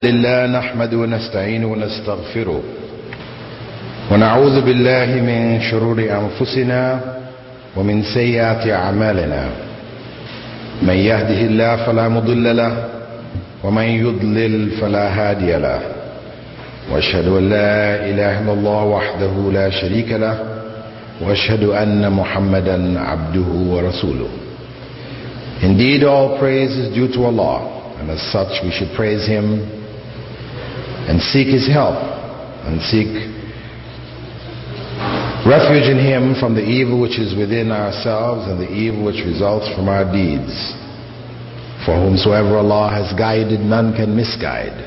لله نحمده ونستعينه ونستغفره ونعوذ بالله من شرور أنفسنا ومن سيئات أعمالنا. من يهده الله فلا مضل له ومن يضلل فلا هادي له، وأشهد أن لا إله إلا الله وحده لا شريك له، وأشهد أن محمدا عبده ورسوله. Indeed, all praise is due to Allah, and as such we should praise Him and seek His help and seek refuge in Him from the evil which is within ourselves and the evil which results from our deeds. For whomsoever Allah has guided, none can misguide,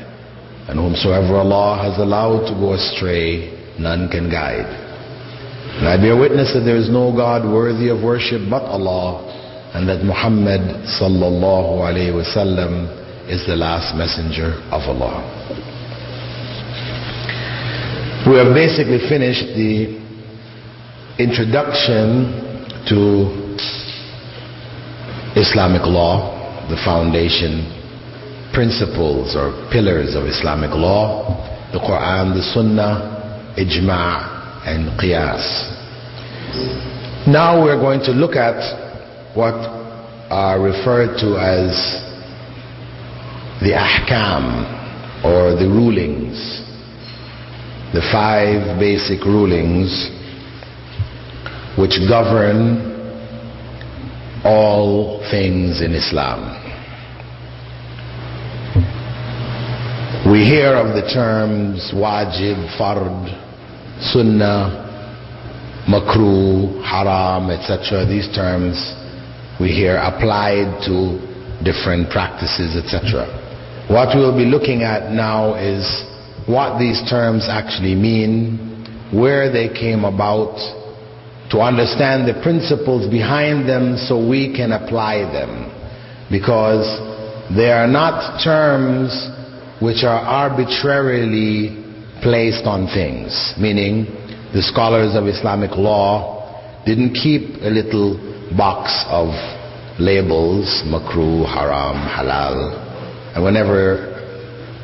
and whomsoever Allah has allowed to go astray, none can guide. And I bear witness that there is no God worthy of worship but Allah, and that Muhammad sallallahu alayhi wasallam is the last messenger of Allah. We have basically finished the introduction to Islamic law, the foundation principles or pillars of Islamic law, the Quran, the Sunnah, Ijma' and Qiyas. Now we're going to look at what are referred to as the ahkam, or the rulings, the 5 basic rulings which govern all things in Islam. We hear of the terms wajib, fard, sunnah, makruh, haram, etc. These terms we hear applied to different practices, etc. What we'll be looking at now is what these terms actually mean, where they came about, to understand the principles behind them so we can apply them, because they are not terms which are arbitrarily placed on things, meaning the scholars of Islamic law didn't keep a little box of labels, makruh, haram, halal, and whenever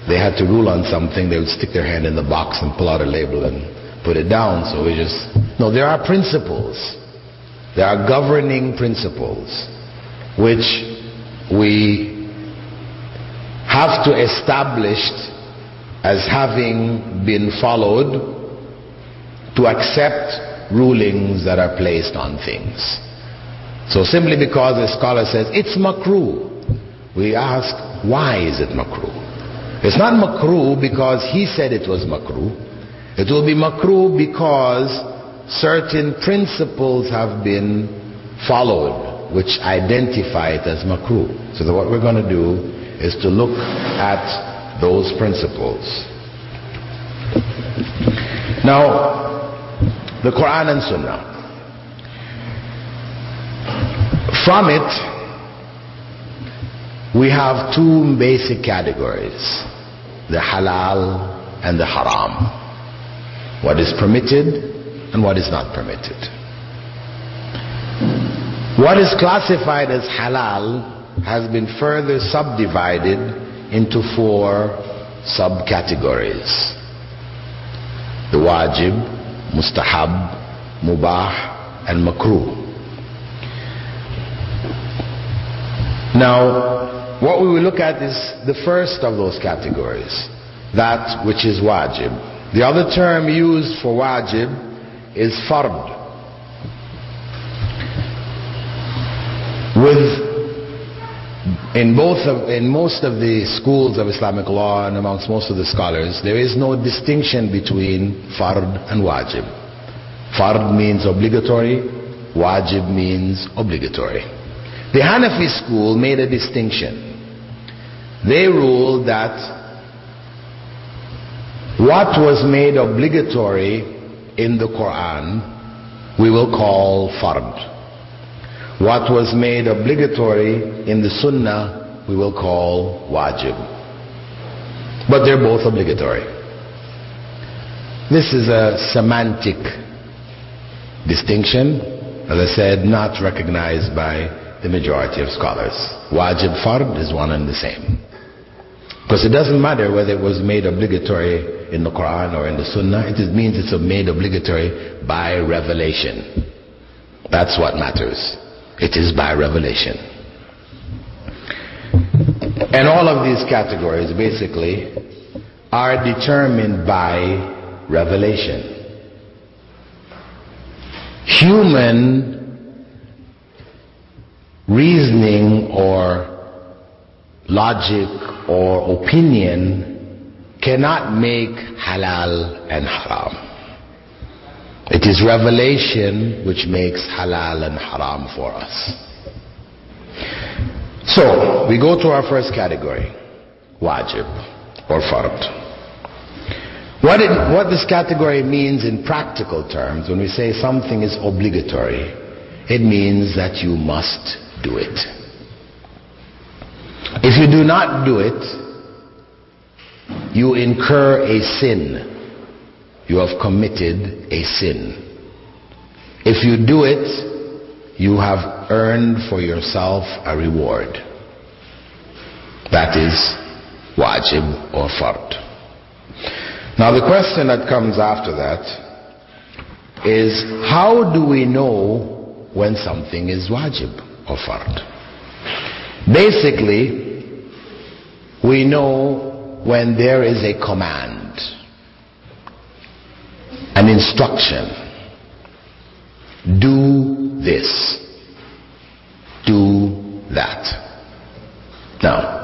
they had to rule on something, they would stick their hand in the box and pull out a label and put it down. So no, there are principles. There are governing principles which we have to establish as having been followed to accept rulings that are placed on things. So simply because a scholar says it's makruh, we ask, why is it makruh? It's not makruh because he said it was makruh. It will be makruh because certain principles have been followed which identify it as makruh. So what we're going to do is to look at those principles. Now, the Quran and Sunnah. From it, we have 2 basic categories: the halal and the haram. What is permitted and what is not permitted. What is classified as halal has been further subdivided into 4 subcategories: the wajib, mustahab, mubah and makruh. Now, what we will look at is the first of those categories, that which is wajib. The other term used for wajib is fard. In most of the schools of Islamic law and amongst most of the scholars, there is no distinction between fard and wajib. Fard means obligatory, wajib means obligatory. The Hanafi school made a distinction. They ruled that what was made obligatory in the Quran we will call fard. What was made obligatory in the Sunnah we will call wajib. But they're both obligatory. This is a semantic distinction, as I said, not recognized by the majority of scholars. Wajib, fard is one and the same. Because it doesn't matter whether it was made obligatory in the Quran or in the Sunnah. It means it's made obligatory by revelation. That's what matters. It is by revelation. And all of these categories basically are determined by revelation. Human reasoning or logic or opinion cannot make halal and haram. It is revelation which makes halal and haram for us. So, we go to our first category, wajib or fard. What this category means in practical terms, when we say something is obligatory, it means that you must do it. If you do not do it, you incur a sin. You have committed a sin. If you do it, you have earned for yourself a reward. That is wajib or fard. Now the question that comes after that is, how do we know when something is wajib or fard? Basically, we know when there is a command, an instruction. Do this. Do that. Now,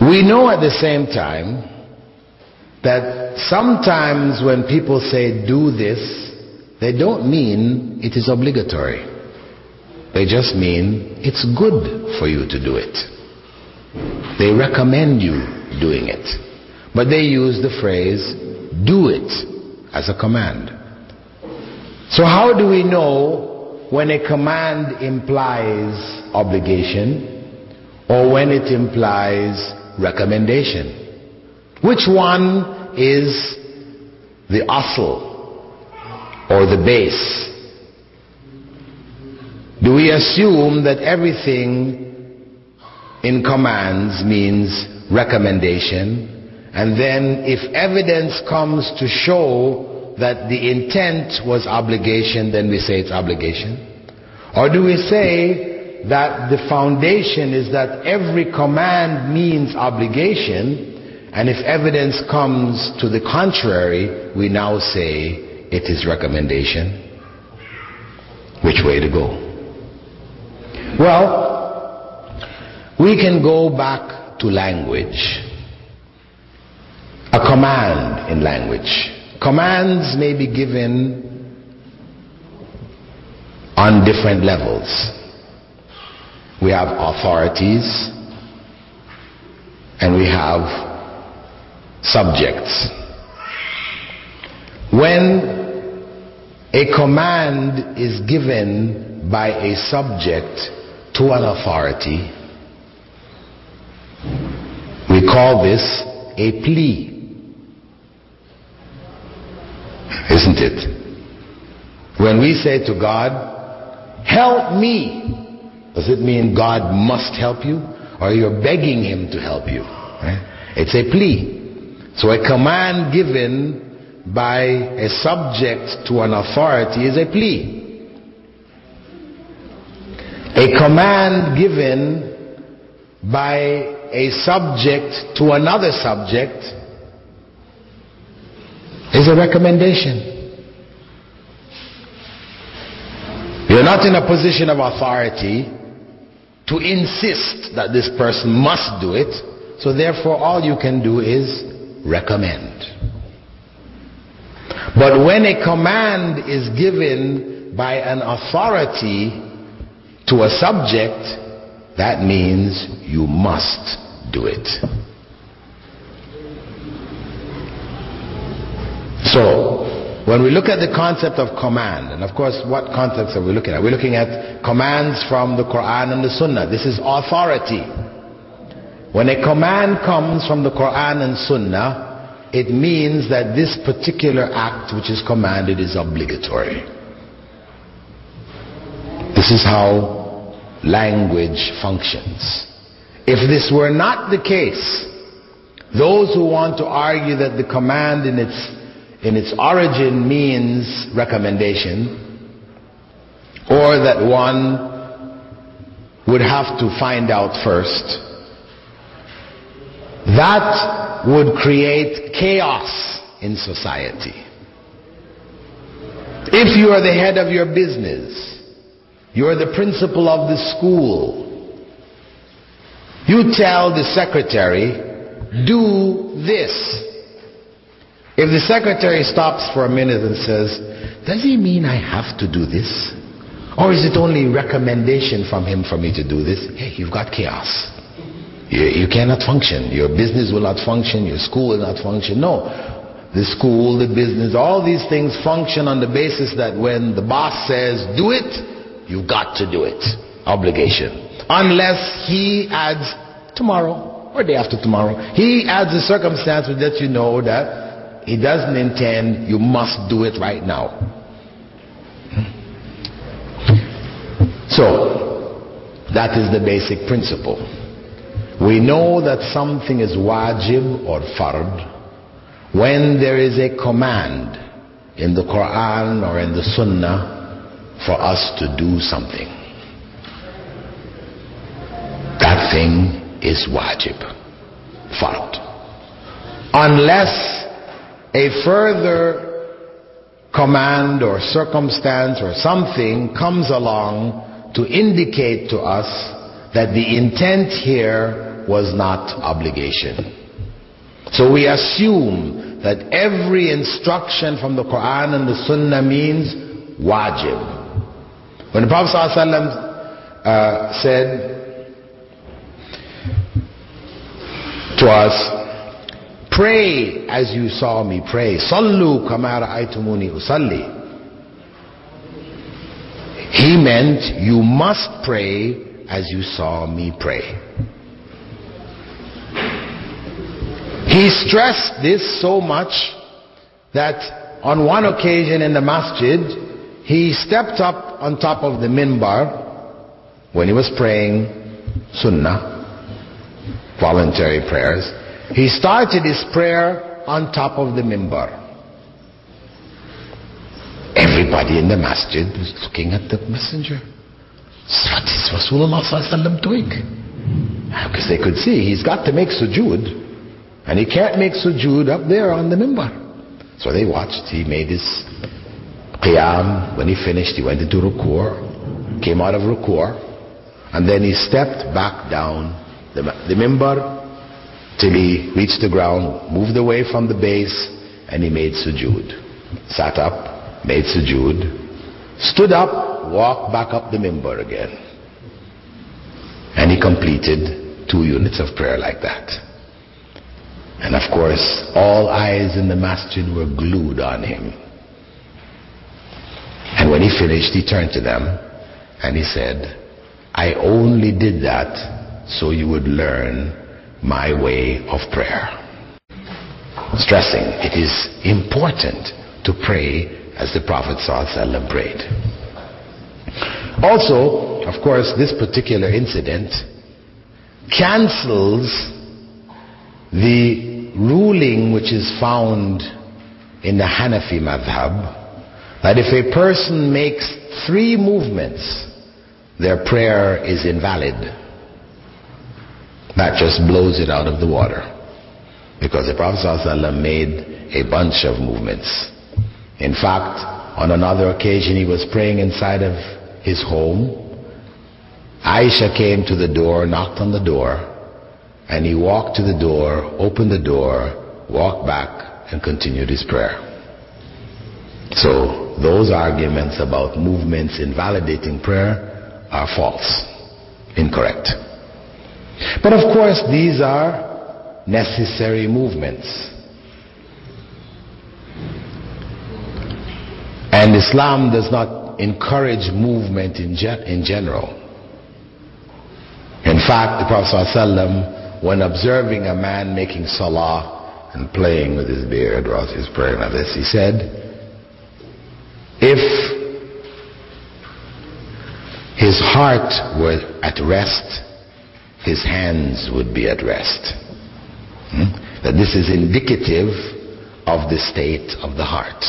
we know at the same time that sometimes when people say do this, they don't mean it is obligatory. They just mean it's good for you to do it. They recommend you doing it. But they use the phrase do it as a command. So how do we know when a command implies obligation or when it implies recommendation? Which one is the asl or the base? Do we assume that everything in commands means recommendation, and then if evidence comes to show that the intent was obligation, then we say it's obligation? Or do we say that the foundation is that every command means obligation, and if evidence comes to the contrary, we now say it is recommendation? Which way to go? Well, we can go back to language. A command in language. Commands may be given on different levels. We have authorities and we have subjects. When a command is given by a subject to an authority, we call this a plea. Isn't it? When we say to God, help me, does it mean God must help you? Or you're begging him to help you? Right? It's a plea. So a command given by a subject to an authority is a plea. A command given by a subject to another subject is a recommendation. You're not in a position of authority to insist that this person must do it, so therefore all you can do is recommend. But when a command is given by an authority to a subject, that means you must do it. So, when we look at the concept of command, and of course what concepts are we looking at? We're looking at commands from the Quran and the Sunnah. This is authority. When a command comes from the Quran and Sunnah, it means that this particular act which is commanded is obligatory. This is how language functions. If this were not the case, those who want to argue that the command in its origin means recommendation, or that one would have to find out first, that would create chaos in society. If you are the head of your business, you are the principal of the school, you tell the secretary, do this. If the secretary stops for a minute and says, does he mean I have to do this? Or is it only recommendation from him for me to do this? Hey, you've got chaos. You cannot function. Your business will not function. Your school will not function. No. The school, the business, all these things function on the basis that when the boss says, do it, you've got to do it. Obligation. Unless he adds tomorrow or day after tomorrow. He adds a circumstance which lets you know that he doesn't intend you must do it right now. So, that is the basic principle. We know that something is wajib or fard when there is a command in the Quran or in the Sunnah for us to do something. That thing is wajib, fard. Unless a further command or circumstance or something comes along to indicate to us that the intent here was not obligation. So we assume that every instruction from the Quran and the Sunnah means wajib. When the Prophet ﷺ said to us, pray as you saw me pray, sallu kama ra'aytumuni usalli, he meant you must pray as you saw me pray. He stressed this so much that on one occasion in the masjid, he stepped up on top of the minbar when he was praying sunnah, voluntary prayers. He started his prayer on top of the minbar. Everybody in the masjid was looking at the messenger. What is Rasulullah ﷺ doing? Because they could see he's got to make sujood, and he can't make sujood up there on the minbar. So they watched. He made his qiyam. When he finished, he went into ruku', came out of ruku', and then he stepped back down the minbar till he reached the ground, moved away from the base, and he made sujood. Sat up, made sujood, stood up, walked back up the minbar again. And he completed 2 units of prayer like that. And of course, all eyes in the masjid were glued on him. And when he finished, he turned to them and he said, I only did that so you would learn my way of prayer. Stressing, it is important to pray as the Prophet ﷺ prayed. Also, of course, this particular incident cancels the ruling which is found in the Hanafi madhab, that if a person makes 3 movements, their prayer is invalid. That just blows it out of the water, because the Prophet ﷺ made a bunch of movements. In fact, on another occasion he was praying inside of his home. Aisha came to the door, knocked on the door, and he walked to the door, opened the door, walked back, and continued his prayer. So those arguments about movements invalidating prayer are false, incorrect. But of course, these are necessary movements. And Islam does not encourage movement in general. In fact, the Prophet ﷺ, when observing a man making salah and playing with his beard whilst he's praying like this, he said, if his heart were at rest, his hands would be at rest. That this is indicative of the state of the heart.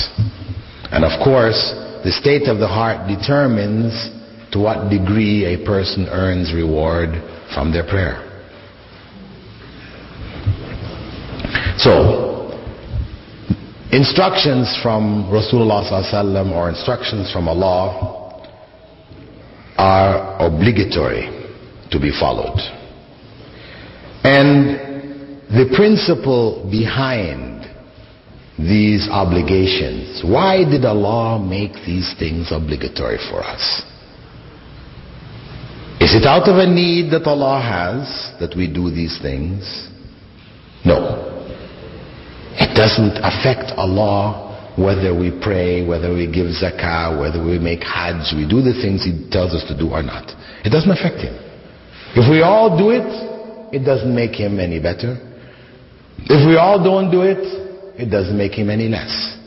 And of course, the state of the heart determines to what degree a person earns reward from their prayer. So, instructions from Rasulullah ﷺ or instructions from Allah are obligatory to be followed. And the principle behind these obligations, why did Allah make these things obligatory for us? Is it out of a need that Allah has that we do these things? No. It doesn't affect Allah whether we pray, whether we give zakah, whether we make hajj, we do the things He tells us to do or not. It doesn't affect Him. If we all do it, it doesn't make Him any better. If we all don't do it, it doesn't make Him any less.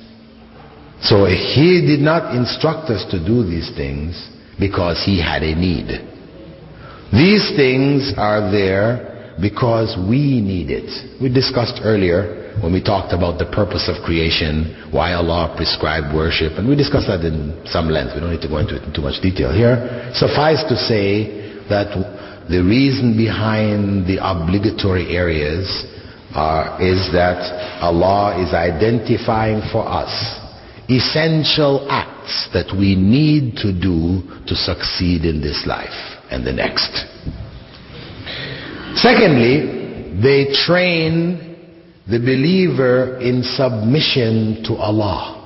So He did not instruct us to do these things because He had a need. These things are there because we need it. We discussed earlier when we talked about the purpose of creation, why Allah prescribed worship, and we discussed that in some length. We don't need to go into it in too much detail here. Suffice to say that the reason behind the obligatory areas is that Allah is identifying for us essential acts that we need to do to succeed in this life and the next. Secondly, they train the believer in submission to Allah.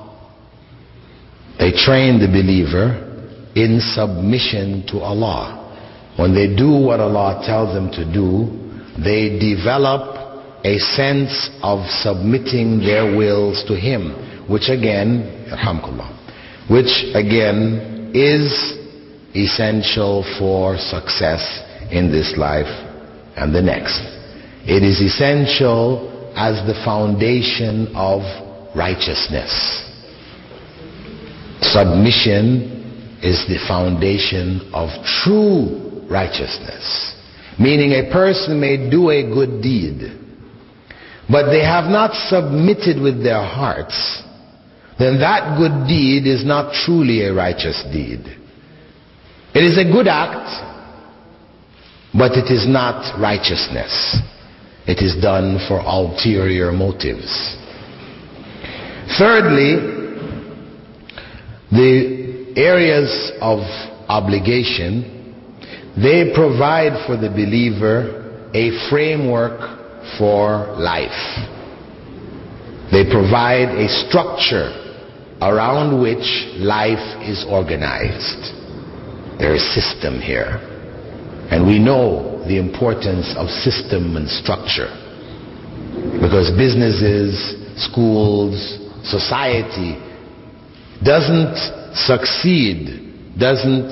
They train the believer in submission to Allah. When they do what Allah tells them to do, they develop a sense of submitting their wills to Him, which again, alhamdulillah, which again is essential for success in this life and the next. It is essential as the foundation of righteousness. Submission is the foundation of true righteousness. Meaning a person may do a good deed, but they have not submitted with their hearts, then that good deed is not truly a righteous deed. It is a good act, but it is not righteousness. It is done for ulterior motives. Thirdly, the areas of obligation, they provide for the believer a framework for life. They provide a structure around which life is organized. There is system here. And we know the importance of system and structure. Because businesses, schools, society doesn't succeed, doesn't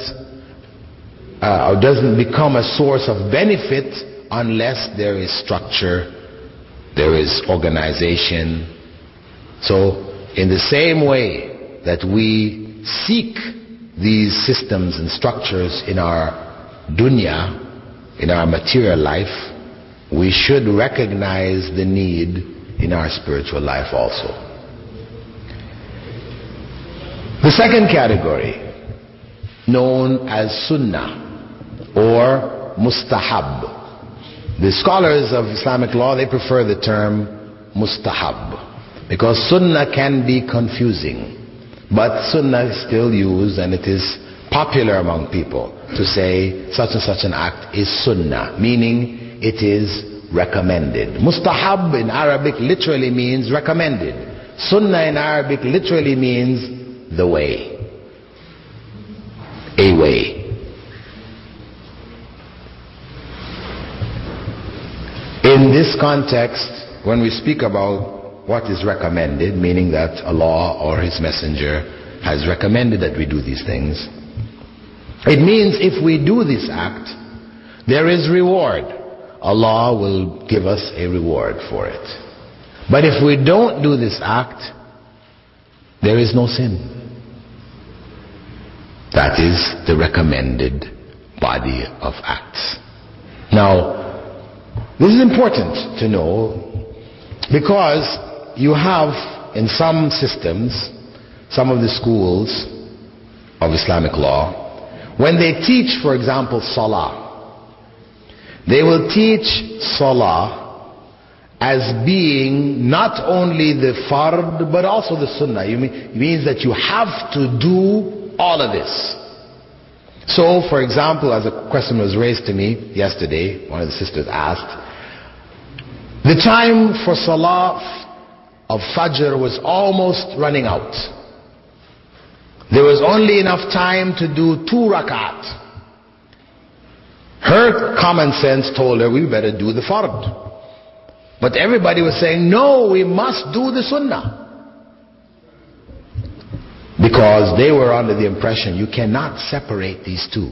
become a source of benefit unless there is structure, there is organization. So in the same way that we seek these systems and structures in our dunya, in our material life, we should recognize the need in our spiritual life also. The second category, known as sunnah or mustahab. The scholars of Islamic law, they prefer the term mustahab because sunnah can be confusing, but sunnah is still used and it is popular among people to say such and such an act is sunnah, meaning it is recommended. Mustahab in Arabic literally means recommended. Sunnah in Arabic literally means the way, a way. In this context, when we speak about what is recommended, meaning that Allah or His Messenger has recommended that we do these things, it means if we do this act, there is reward. Allah will give us a reward for it. But if we don't do this act, there is no sin. That is the recommended body of acts. Now, this is important to know because you have in some systems, some of the schools of Islamic law, when they teach, for example, Salah, they will teach Salah as being not only the Fard but also the Sunnah. It means that you have to do all of this. So, for example, as a question was raised to me yesterday, one of the sisters asked, the time for Salah of Fajr was almost running out. There was only enough time to do 2 rakat. Her common sense told her we better do the Fard. But everybody was saying, no, we must do the Sunnah. Because they were under the impression you cannot separate these two.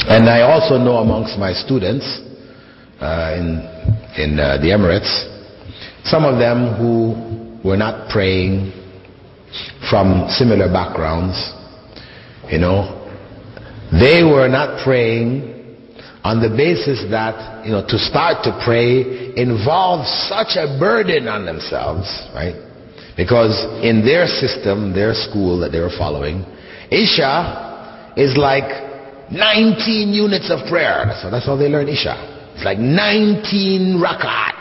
And I also know amongst my students in the Emirates, some of them who were not praying from similar backgrounds, they were not praying on the basis that, to start to pray involves such a burden on themselves, right? Because in their system, their school that they were following, Isha is like 19 units of prayer. So that's how they learn Isha. It's like 19 rakat.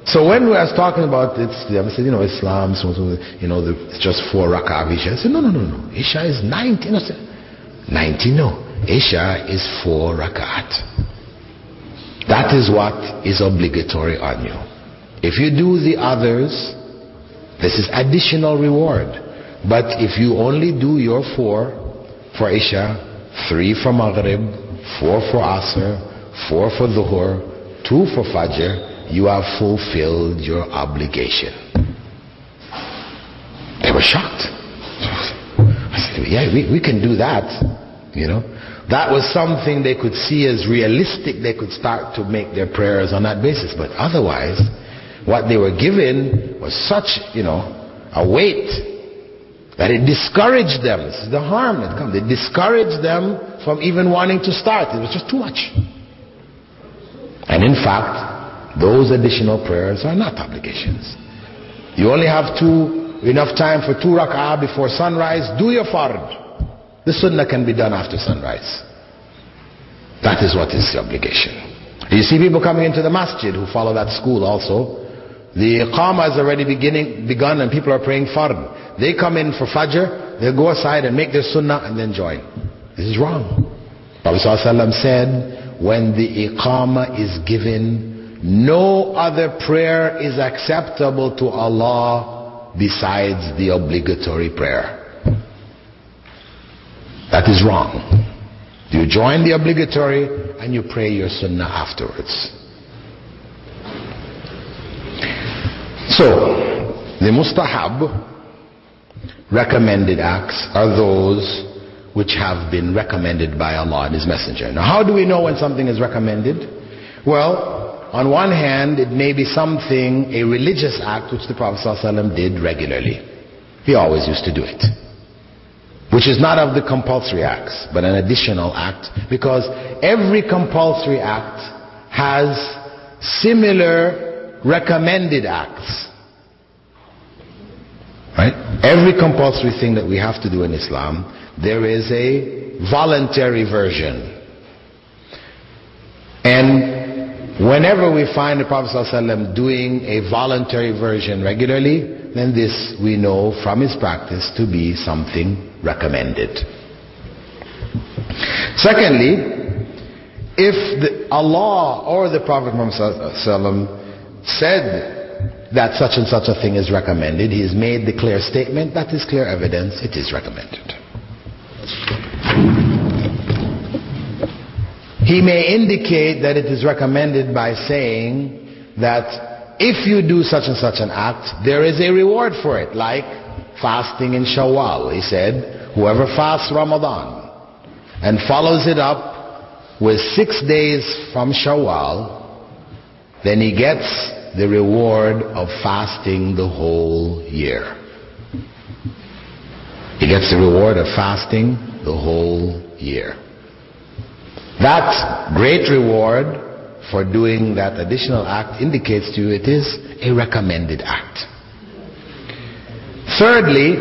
So when I was talking about it, I said, Islam, it's just 4 rakat of Isha. I said, no. Isha is 19. I said, 19, no. Isha is 4 rakat. That is what is obligatory on you. If you do the others, this is additional reward. But if you only do your 4 for Isha, 3 for Maghrib, 4 for Asr, 4 for Dhuhr, 2 for Fajr, you have fulfilled your obligation. They were shocked. I said, yeah, we can do that. That was something they could see as realistic. They could start to make their prayers on that basis. But otherwise, what they were given was such, a weight that it discouraged them. This is the harm that comes. It discouraged them from even wanting to start. It was just too much. And in fact, those additional prayers are not obligations. You only have enough time for 2 rak'ah before sunrise. Do your fard. The sunnah can be done after sunrise. That is what is the obligation. You see people coming into the masjid who follow that school also. The iqamah has already begun and people are praying fard. They come in for fajr, they'll go aside and make their sunnah and then join. This is wrong. Prophet ﷺ said, when the iqamah is given, no other prayer is acceptable to Allah besides the obligatory prayer. That is wrong. You join the obligatory and you pray your sunnah afterwards. So, the mustahab recommended acts are those which have been recommended by Allah and His Messenger. Now, how do we know when something is recommended? Well, on one hand, it may be something, a religious act, which the Prophet ﷺ did regularly. He always used to do it. Which is not of the compulsory acts, but an additional act, because every compulsory act has similar recommended acts. Right? Every compulsory thing that we have to do in Islam, there is a voluntary version. And whenever we find the Prophet ﷺ doing a voluntary version regularly, then this we know from his practice to be something recommended. Secondly, if Allah or the Prophet Muhammad ﷺ said that such and such a thing is recommended, he has made the clear statement, that is clear evidence, it is recommended. He may indicate that it is recommended by saying that if you do such and such an act, there is a reward for it, like fasting in Shawwal. He said, whoever fasts Ramadan and follows it up with 6 days from Shawwal, then he gets the reward of fasting the whole year. He gets the reward of fasting the whole year. That great reward for doing that additional act indicates to you it is a recommended act. Thirdly,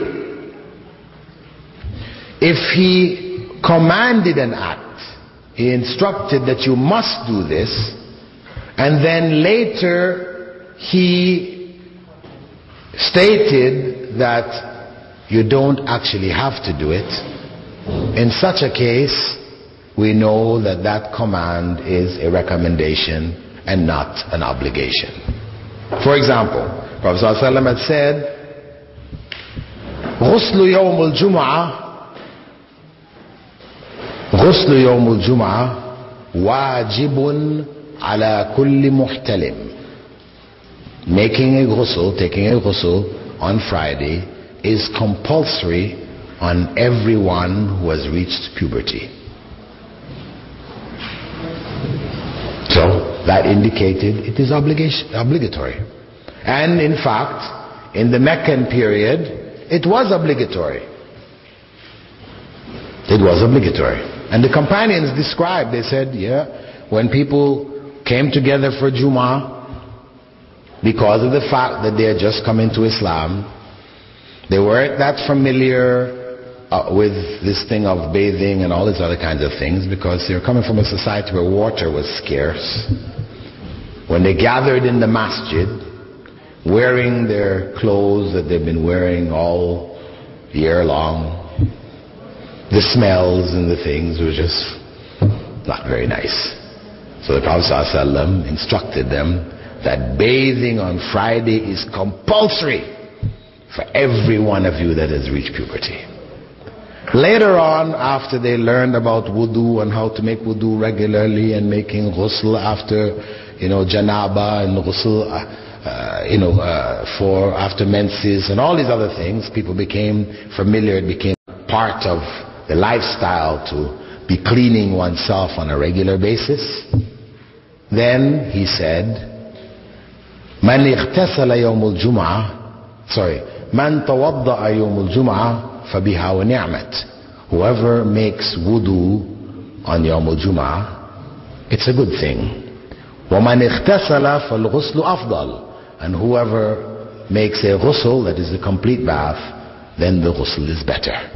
if he commanded an act, he instructed that you must do this, and then later he stated that you don't actually have to do it, in such a case we know that that command is a recommendation and not an obligation. For example, Prophet ﷺ had said, غسل يوم الجمعة واجب على كل محتلم. Making a ghusl, taking a ghusl on Friday is compulsory on everyone who has reached puberty. So that indicated it is obligatory. And in fact, in the Meccan period, it was obligatory. It was obligatory. And the companions described, they said, when people came together for Jummah, because of the fact that they had just come into Islam, they weren't that familiar with this thing of bathing and all these other kinds of things, because they were coming from a society where water was scarce. When they gathered in the masjid, wearing their clothes that they've been wearing all year long, the smells and the things were just not very nice. So the Prophet ﷺ instructed them that bathing on Friday is compulsory for every one of you that has reached puberty. Later on, after they learned about wudu and how to make wudu regularly and making ghusl after, janaba and ghusl, for after menses and all these other things, people became familiar. It became part of the lifestyle to be cleaning oneself on a regular basis. Then he said, من اغتسل يوم الجمعة من توضأ يوم الجمعة فبها ونعمت. Whoever makes wudu on Yawm al-Jum'ah, it's a good thing. ومن اغتسل فالغسل أفضل. And whoever makes a ghusl, that is a complete bath, then the ghusl is better.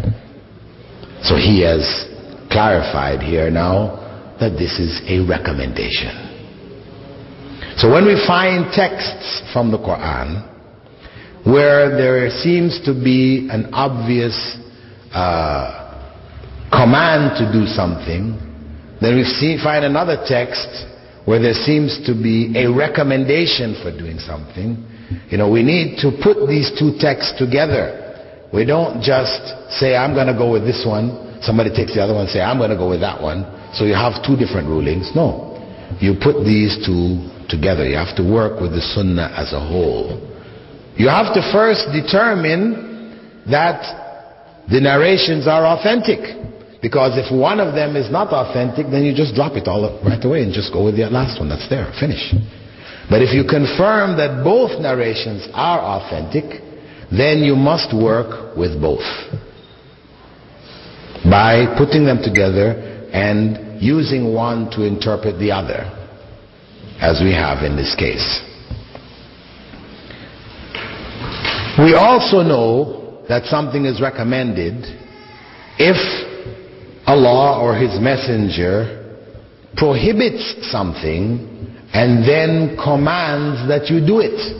So he has clarified here now that this is a recommendation. So when we find texts from the Quran where there seems to be an obvious command to do something, then we find another text where there seems to be a recommendation for doing something. We need to put these two texts together. We don't just say, I'm going to go with this one. Somebody takes the other one and say, I'm going to go with that one. So you have two different rulings. No. You put these two together. You have to work with the Sunnah as a whole. You have to first determine that the narrations are authentic. Because if one of them is not authentic, then you just drop it all right away and just go with the last one that's there. Finish. But if you confirm that both narrations are authentic, then you must work with both by putting them together and using one to interpret the other, as we have in this case. We also know that something is recommended if Allah or His Messenger prohibits something and then commands that you do it.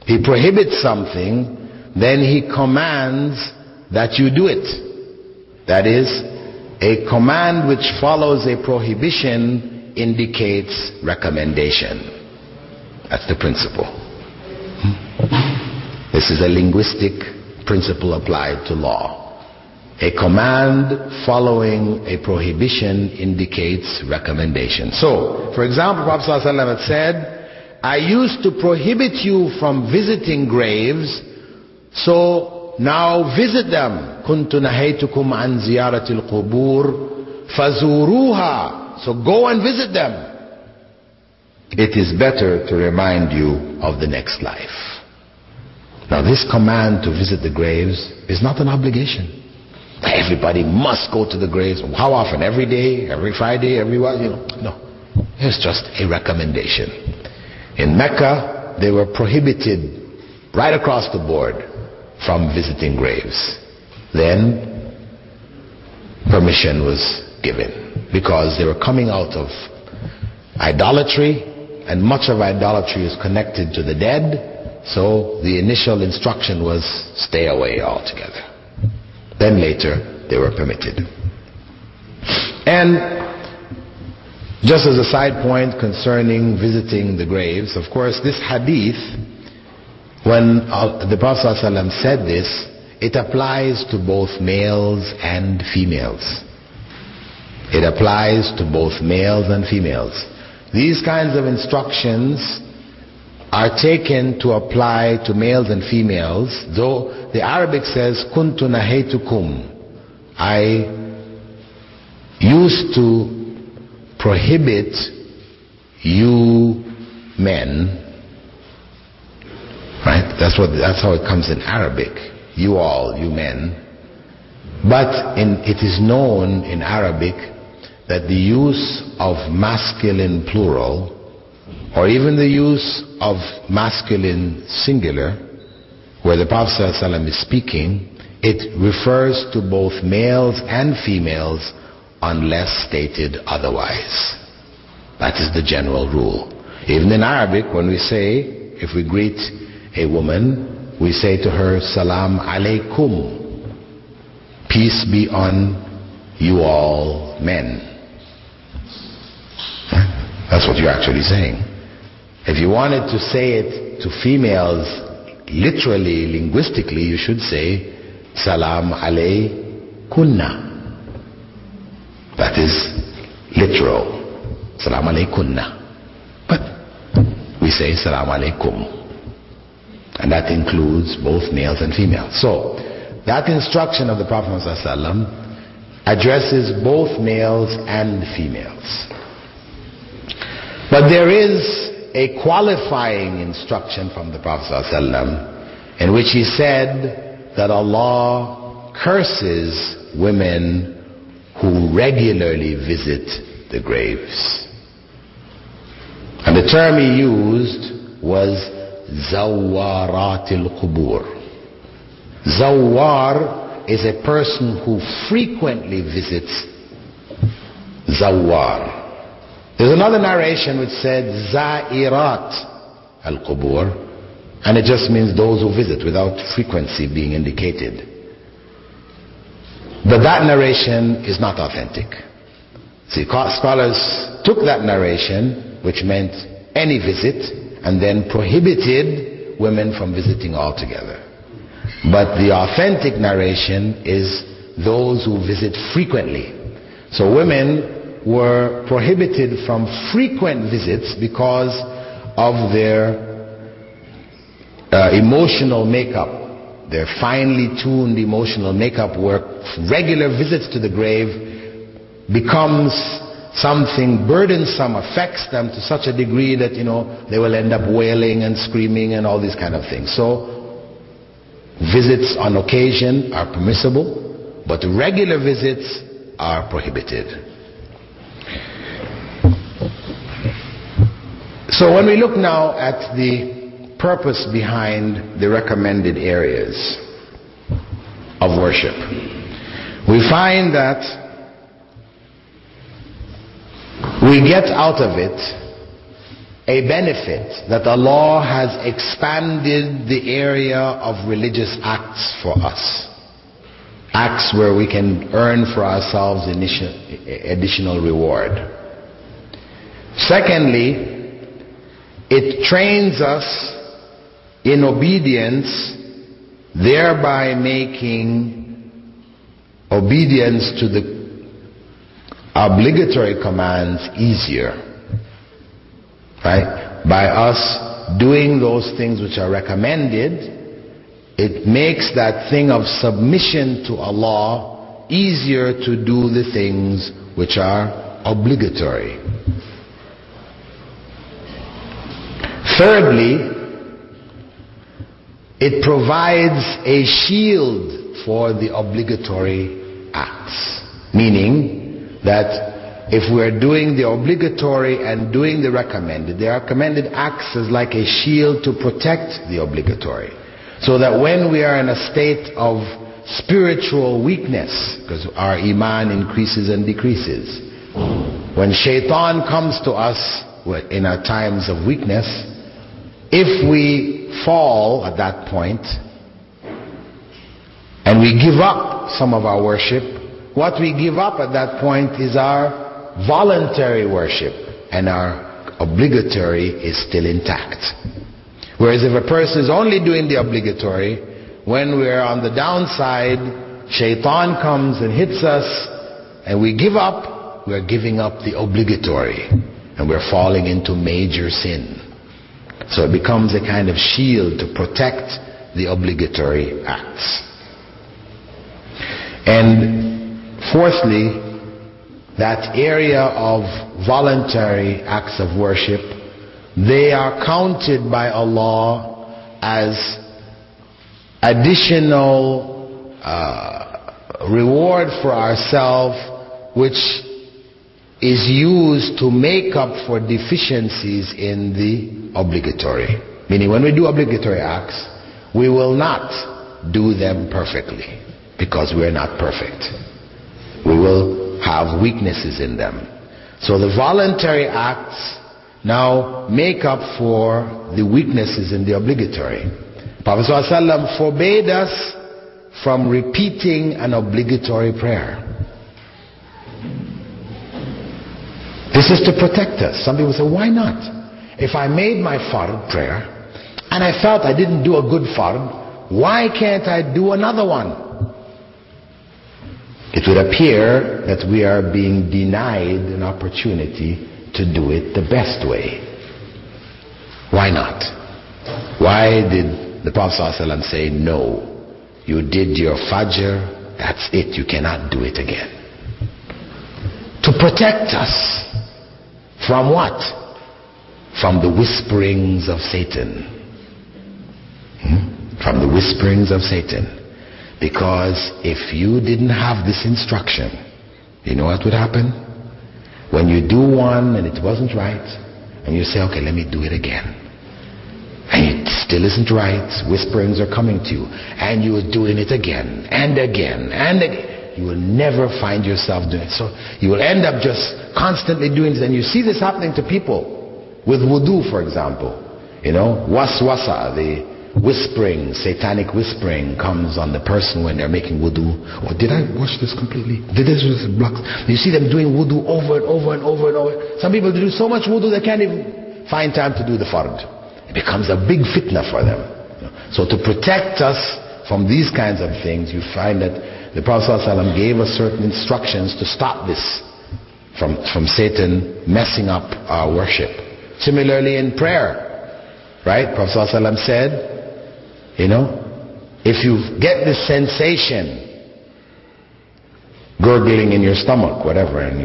He prohibits something, then He commands that you do it. That is, a command which follows a prohibition indicates recommendation. That's the principle. This is a linguistic principle applied to law. A command following a prohibition indicates recommendation. So, for example, Prophet ﷺ had said, I used to prohibit you from visiting graves, so now visit them. كنت نهيتكم عن زيارة القبور فزوروها. So go and visit them. It is better to remind you of the next life. Now this command to visit the graves is not an obligation. Everybody must go to the graves. How often? Every day? Every Friday? Every what? No. It's just a recommendation. In Mecca, they were prohibited right across the board from visiting graves. Then permission was given because they were coming out of idolatry, and much of idolatry is connected to the dead. So the initial instruction was stay away altogether. Then later they were permitted. And just as a side point concerning visiting the graves, of course this hadith, when the Prophet ﷺ said this, it applies to both males and females. It applies to both males and females. These kinds of instructions are taken to apply to males and females, though the Arabic says kuntu nahaytukum, I used to prohibit you men, right? That's how it comes in Arabic, you all, you men. But it is known in Arabic that the use of masculine plural, or even the use of masculine singular, where the Prophet ﷺ is speaking, it refers to both males and females unless stated otherwise. That is the general rule. Even in Arabic, when we say, if we greet a woman, we say to her, Salam alaykum, peace be on you all men. That's what you're actually saying. If you wanted to say it to females literally, linguistically, you should say Salam alaykunna. That is literal. Salam alaykunna. But we say Salam alaykum. And that includes both males and females. So that instruction of the Prophet ﷺ addresses both males and females. But there is a qualifying instruction from the Prophet ﷺ in which he said that Allah curses women who regularly visit the graves. And the term he used was Zawaratil Qubur. Zawar is a person who frequently visits Zawar. There's another narration which said Za'irat al-Qubur, and it just means those who visit without frequency being indicated. But that narration is not authentic. See, scholars took that narration, which meant any visit, and then prohibited women from visiting altogether. But the authentic narration is those who visit frequently. So women were prohibited from frequent visits because of their emotional makeup, their finely tuned emotional makeup, where regular visits to the grave becomes something burdensome, affects them to such a degree that they will end up wailing and screaming and all these kind of things. So visits on occasion are permissible, but regular visits are prohibited. So when we look now at the purpose behind the recommended areas of worship, we find that we get out of it a benefit that Allah has expanded the area of religious acts for us. Acts where we can earn for ourselves additional reward. Secondly, it trains us in obedience, thereby making obedience to the obligatory commands easier. Right? By us doing those things which are recommended, it makes that thing of submission to Allah easier to do the things which are obligatory. Thirdly, it provides a shield for the obligatory acts. Meaning that if we're doing the obligatory and doing the recommended, the recommended acts as like a shield to protect the obligatory. So that when we are in a state of spiritual weakness, because our iman increases and decreases, when shaitan comes to us in our times of weakness, if we fall at that point and we give up some of our worship, what we give up at that point is our voluntary worship, and our obligatory is still intact. Whereas if a person is only doing the obligatory, when we're on the downside, shaitan comes and hits us and we give up, we're giving up the obligatory and we're falling into major sin. So it becomes a kind of shield to protect the obligatory acts. And fourthly, that area of voluntary acts of worship, they are counted by Allah as additional reward for ourselves, which is used to make up for deficiencies in the obligatory. Meaning when we do obligatory acts, we will not do them perfectly, because we are not perfect. We will have weaknesses in them. So the voluntary acts now make up for the weaknesses in the obligatory. Prophet ﷺ forbade us from repeating an obligatory prayer. This is to protect us. Some people say, why not? If I made my fard prayer and I felt I didn't do a good fard, why can't I do another one? It would appear that we are being denied an opportunity to do it the best way. Why not? Why did the Prophet ﷺ say, no, you did your fajr, that's it, you cannot do it again? To protect us from what? From the whisperings of Satan. From the whisperings of Satan. Because if you didn't have this instruction, you know what would happen? When you do one and it wasn't right, and you say, okay, let me do it again, and it still isn't right, whisperings are coming to you, and you are doing it again and again and again, you will never find yourself doing it. So you will end up just constantly doing this. And you see this happening to people with wudu, for example. Waswasa, the whispering, satanic whispering comes on the person when they're making wudu. Oh, did I wash this completely? Did this with blocks? You see them doing wudu over and over and over and over. Some people do so much wudu they can't even find time to do the fard. It becomes a big fitna for them. So to protect us from these kinds of things, you find that the Prophet ﷺ gave us certain instructions to stop this from Satan messing up our worship. Similarly in prayer, right? Prophet ﷺ said, if you get this sensation, gurgling in your stomach, whatever, and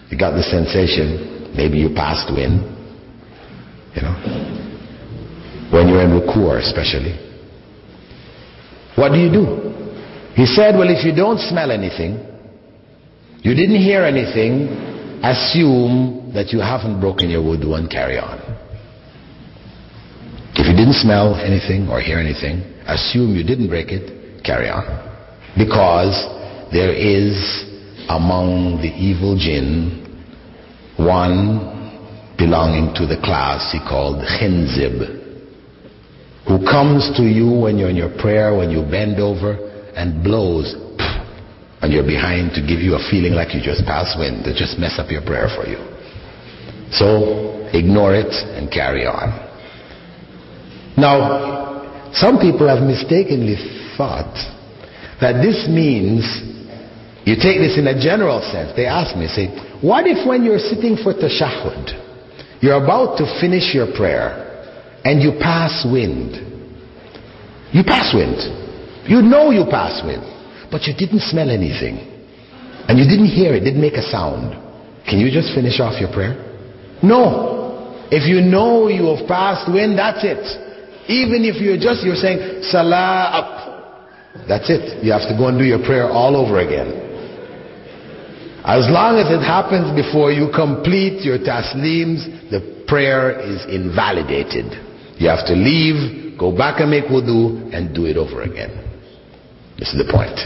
you got the sensation, maybe you passed wind, when you're in ruku' especially. What do? He said, well, if you don't smell anything, you didn't hear anything, assume that you haven't broken your wudu and carry on. If you didn't smell anything or hear anything, assume you didn't break it, carry on. Because there is among the evil jinn one belonging to the class he called Khinzib, who comes to you when you're in your prayer, when you bend over, and blows on your behind to give you a feeling like you just passed wind, to just mess up your prayer for you. So ignore it and carry on. Now, some people have mistakenly thought that this means, you take this in a general sense. They ask me, say, what if when you're sitting for tashahhud, you're about to finish your prayer, and you pass wind? You pass wind. You know you pass wind, but you didn't smell anything, and you didn't hear it, didn't make a sound. Can you just finish off your prayer? No. If you know you have passed wind, that's it. Even if you're saying salah up, That's it. You have to go and do your prayer all over again. As long as it happens before you complete your taslims, the prayer is invalidated. You have to leave, go back and make wudu, and do it over again. This is the point.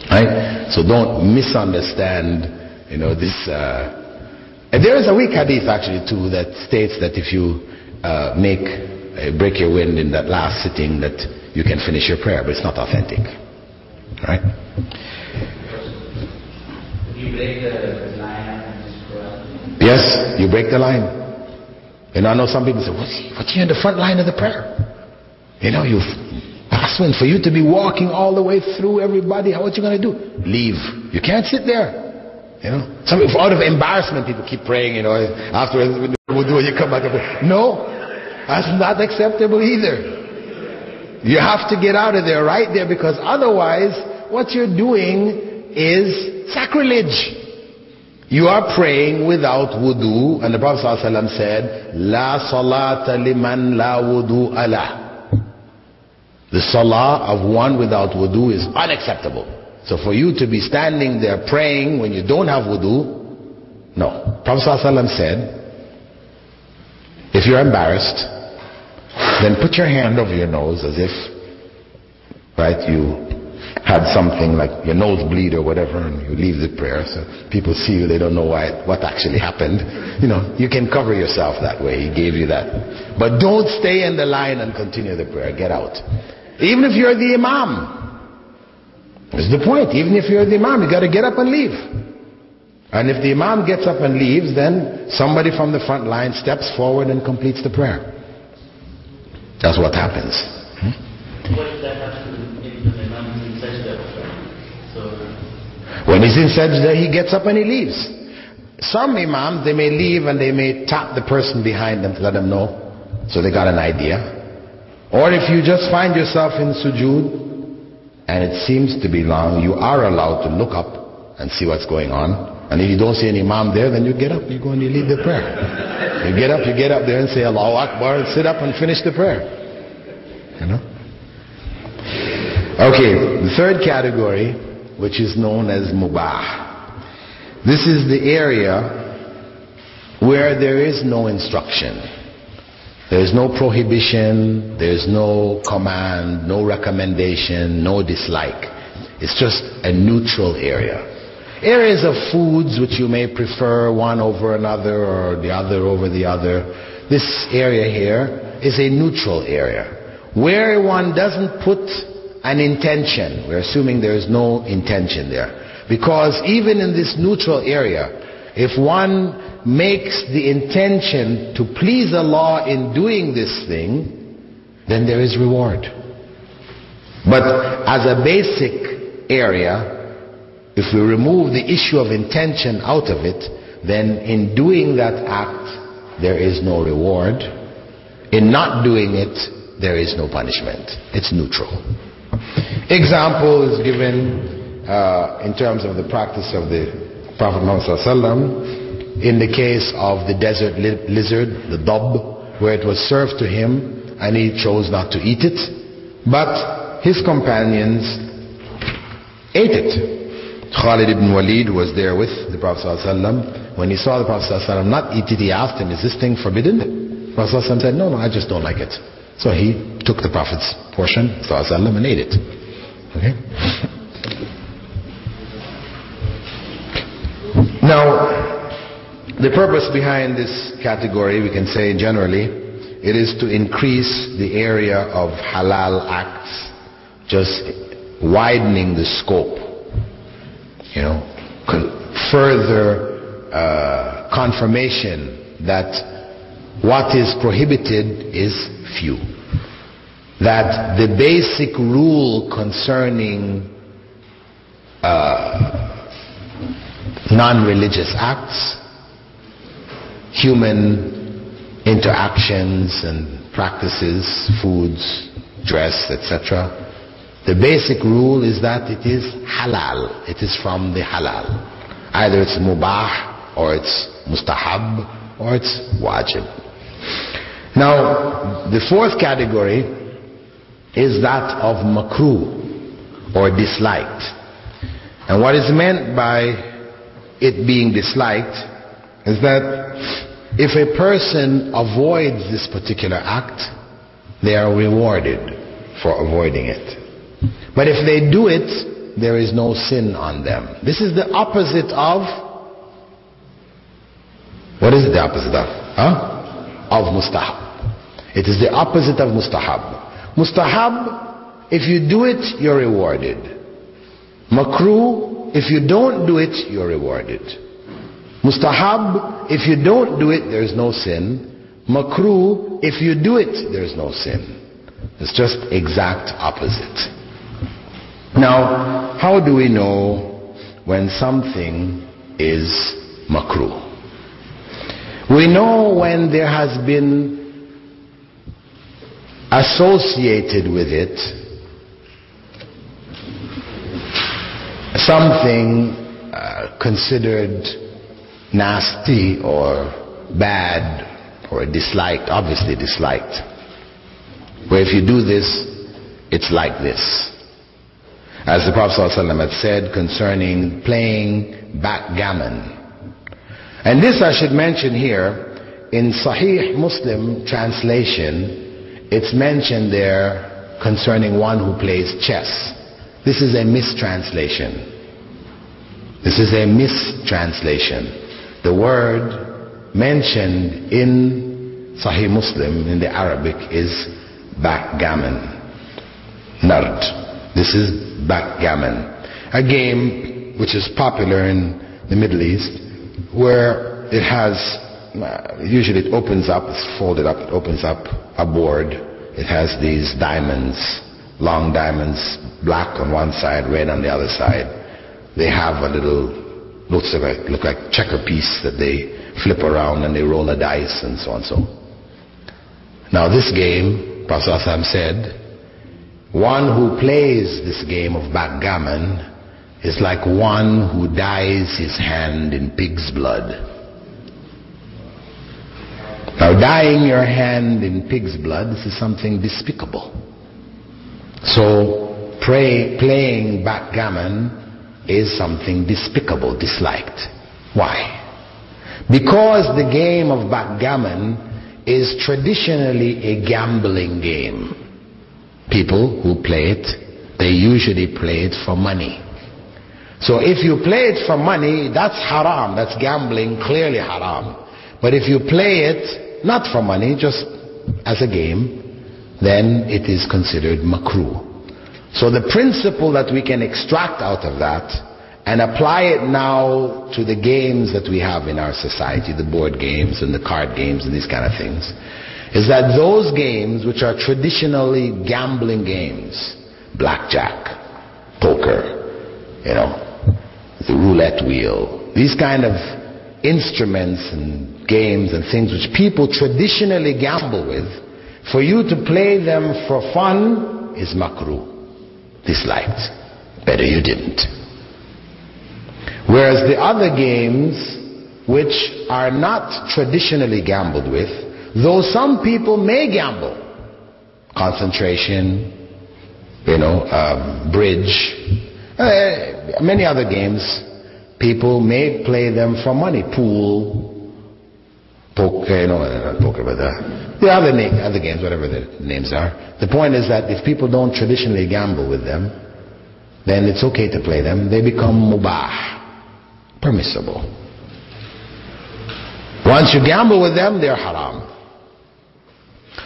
Right? So don't misunderstand, this. And there is a weak hadith actually too that states that if you break your wind in that last sitting, that you can finish your prayer, but it's not authentic. Right? You break the line. Yes, you break the line. I know some people say, what's you in the front line of the prayer? You've passed wind. For you to be walking all the way through everybody, what you going to do? Leave. You can't sit there. Some people, out of embarrassment, people keep praying, afterwards when you come back. No, that's not acceptable either. You have to get out of there right there, because otherwise what you're doing is sacrilege. You are praying without wudu, and the Prophet ﷺ said, La salata liman la wudu ala. The salah of one without wudu is unacceptable. So for you to be standing there praying when you don't have wudu, no. Prophet ﷺ said, if you're embarrassed, then put your hand over your nose as if, you had something like your nose bleed or whatever, and you leave the prayer, so people see you, they don't know what actually happened. You can cover yourself that way. He gave you that. But don't stay in the line and continue the prayer. Get out. Even if you're the imam. This is the point. Even if you're the imam, you got to get up and leave. And if the imam gets up and leaves, then somebody from the front line steps forward and completes the prayer. That's what happens. What does that have to do with the imam in sajda? When he's in sajda, he gets up and he leaves. Some imams, they may leave and they may tap the person behind them to let them know, so they got an idea. Or if you just find yourself in sujood and it seems to be long, you are allowed to look up and see what's going on. And if you don't see any imam there, then you get up, you go and you lead the prayer. You get up there and say Allahu Akbar and sit up and finish the prayer. Okay, the third category, which is known as mubah. This is the area where there is no instruction. There is no prohibition, there is no command, no recommendation, no dislike. It's just a neutral area. Areas of foods which you may prefer one over another or the other over the other. This area here is a neutral area where one doesn't put an intention. We're assuming there is no intention there, because even in this neutral area, if one makes the intention to please Allah in doing this thing, then there is reward. But as a basic area, if we remove the issue of intention out of it, then in doing that act there is no reward. In not doing it, there is no punishment. It's neutral. Example is given in terms of the practice of the Prophet Muhammad ﷺ in the case of the desert lizard, the dab, where it was served to him and he chose not to eat it, but his companions ate it. Khalid ibn Walid was there with the Prophet ﷺ. When he saw the Prophet ﷺ not eat it, he asked him, is this thing forbidden? The Prophet ﷺ said, no, I just don't like it. So he took the Prophet's portion ﷺ and ate it. Okay? Now, the purpose behind this category, we can say generally, it is to increase the area of halal acts, just widening the scope. Further confirmation that what is prohibited is few. That the basic rule concerning non-religious acts, human interactions and practices, foods, dress, etc., the basic rule is that it is halal. It is from the halal. Either it's mubah, or it's mustahab, or it's wajib. Now, the fourth category is that of makruh. or disliked. And what is meant by it being disliked is that if a person avoids this particular act, they are rewarded for avoiding it. But if they do it, there is no sin on them. This is the opposite of, what is it the opposite of? Of mustahab. It is the opposite of mustahab. Mustahab, if you do it, you're rewarded. Makruh, if you don't do it, you're rewarded. Mustahab, if you don't do it, there's no sin. Makruh, if you do it, there's no sin. It's just exact opposite. Now, how do we know when something is makruh? We know when there has been associated with it something considered nasty or bad or disliked, obviously disliked. Where if you do this, it's like this. As the Prophet ﷺ had said concerning playing backgammon. And this I should mention here, in Sahih Muslim translation, it's mentioned there concerning one who plays chess. This is a mistranslation. This is a mistranslation. The word mentioned in Sahih Muslim in the Arabic is backgammon. Nard. This is backgammon, a game which is popular in the Middle East, where it has, usually it opens up, it's folded up, it opens up a board. It has these diamonds, long diamonds, black on one side, red on the other side. They have a little, look like checker piece that they flip around and they roll a dice and so on and so. Now this game, Prophet ﷺ said, one who plays this game of backgammon is like one who dyes his hand in pig's blood. Now dyeing your hand in pig's blood, this is something despicable. So playing backgammon is something despicable, disliked. Why? Because the game of backgammon is traditionally a gambling game. People who play it, they usually play it for money. So if you play it for money, that's haram, that's gambling, clearly haram. But if you play it not for money, just as a game, then it is considered makruh. So the principle that we can extract out of that and apply it now to the games that we have in our society, the board games and the card games and these kind of things, is that those games which are traditionally gambling games, blackjack, poker, the roulette wheel, these kind of instruments and games and things which people traditionally gamble with, for you to play them for fun is makruh, disliked. Better you didn't. Whereas the other games which are not traditionally gambled with, though some people may gamble, concentration, bridge, many other games, people may play them for money. Pool, poker, not poker, but the other games, whatever the names are. The point is that if people don't traditionally gamble with them, then it's okay to play them. They become mubah, permissible. Once you gamble with them, they're haram.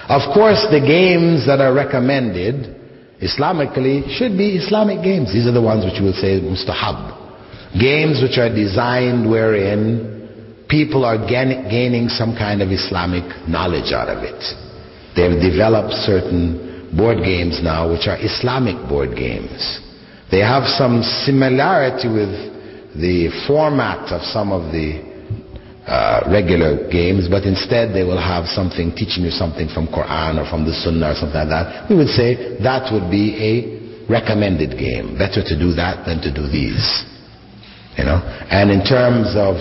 Of course, the games that are recommended Islamically should be Islamic games. These are the ones which you will say mustahab. Games which are designed wherein people are gaining some kind of Islamic knowledge out of it. They've developed certain board games now which are Islamic board games. They have some similarity with the format of some of the regular games, but instead they will have something teaching you something from Quran or from the Sunnah or something like that. We would say that would be a recommended game. Better to do that than to do these. And in terms of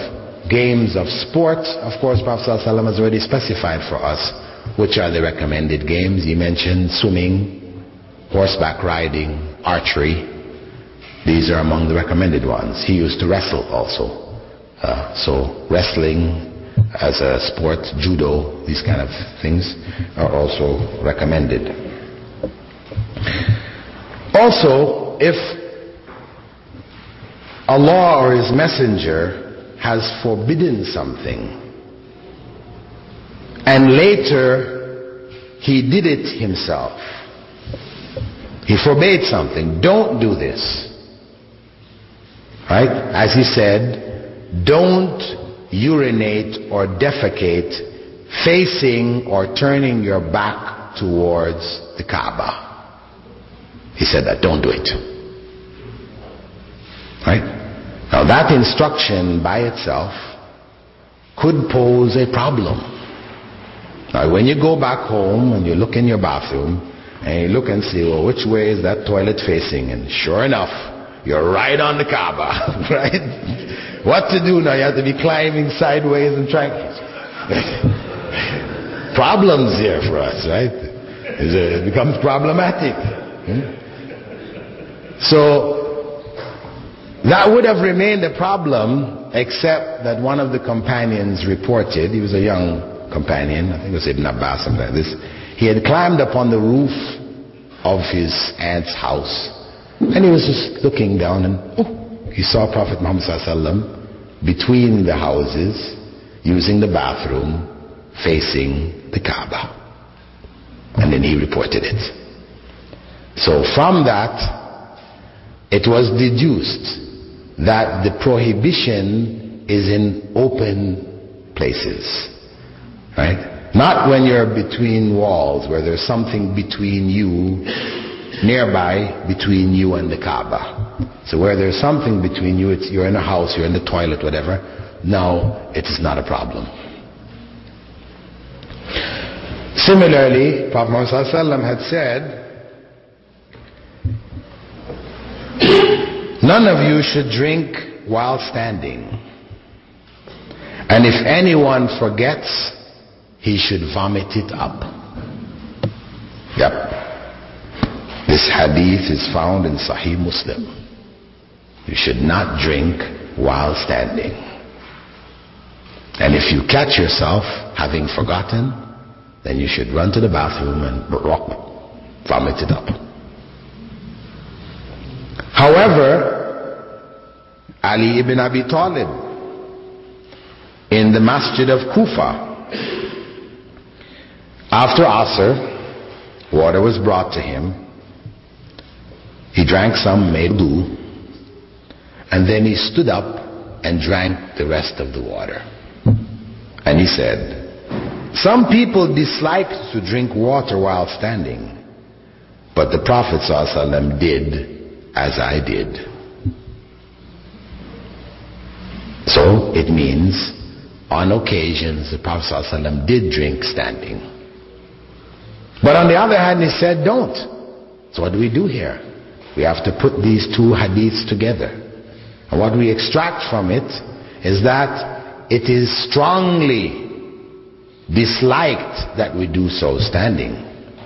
games of sport, of course, Prophet ﷺ has already specified for us which are the recommended games. He mentioned swimming, horseback riding, archery. These are among the recommended ones. He used to wrestle also. So wrestling as a sport, judo, these kind of things are also recommended. Also, if Allah or His Messenger has forbidden something and later He did it Himself, He forbade something, don't do this. Right? As He said, don't urinate or defecate facing or turning your back towards the Kaaba. He said that, don't do it. Right? Now that instruction by itself could pose a problem. Now when you go back home and you look in your bathroom and you look and see, well, which way is that toilet facing? And sure enough, you're right on the Kaaba, right? What to do now? You have to be climbing sideways and trying. Problems here for us, right? It becomes problematic. So that would have remained a problem, except that one of the companions reported, he was a young companion, I think it was Ibn Abbas, something like this. He had climbed up on the roof of his aunt's house, and he was just looking down, and he saw Prophet Muhammad ﷺ between the houses, using the bathroom, facing the Kaaba. And then he reported it. So from that, it was deduced that the prohibition is in open places. Right? Not when you're between walls, where there's something between you, nearby, between you and the Kaaba. So where there's something between you, you're in a house, you're in the toilet, whatever, now it is not a problem. Similarly, Prophet Muhammad ﷺ had said, none of you should drink while standing. And if anyone forgets, he should vomit it up. Yep. This hadith is found in Sahih Muslim. You should not drink while standing. And if you catch yourself having forgotten, then you should run to the bathroom and vomit it up. However, Ali ibn Abi Talib, in the masjid of Kufa, after Asr, water was brought to him. He drank some, made wudu, and then he stood up and drank the rest of the water. And he said, some people dislike to drink water while standing, but the Prophet ﷺ did as I did. So it means on occasions the Prophet ﷺ did drink standing. But on the other hand, he said don't. So what do we do here? We have to put these two hadiths together. And what we extract from it is that it is strongly disliked that we do so standing.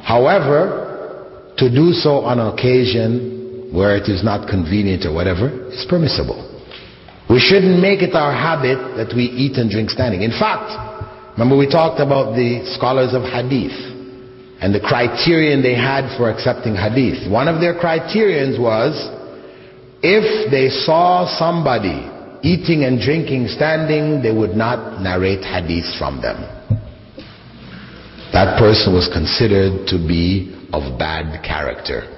However, to do so on occasion where it is not convenient or whatever is permissible. We shouldn't make it our habit that we eat and drink standing. In fact, remember we talked about the scholars of hadith and the criterion they had for accepting hadith. One of their criterions was, if they saw somebody eating and drinking standing, they would not narrate hadiths from them. That person was considered to be of bad character.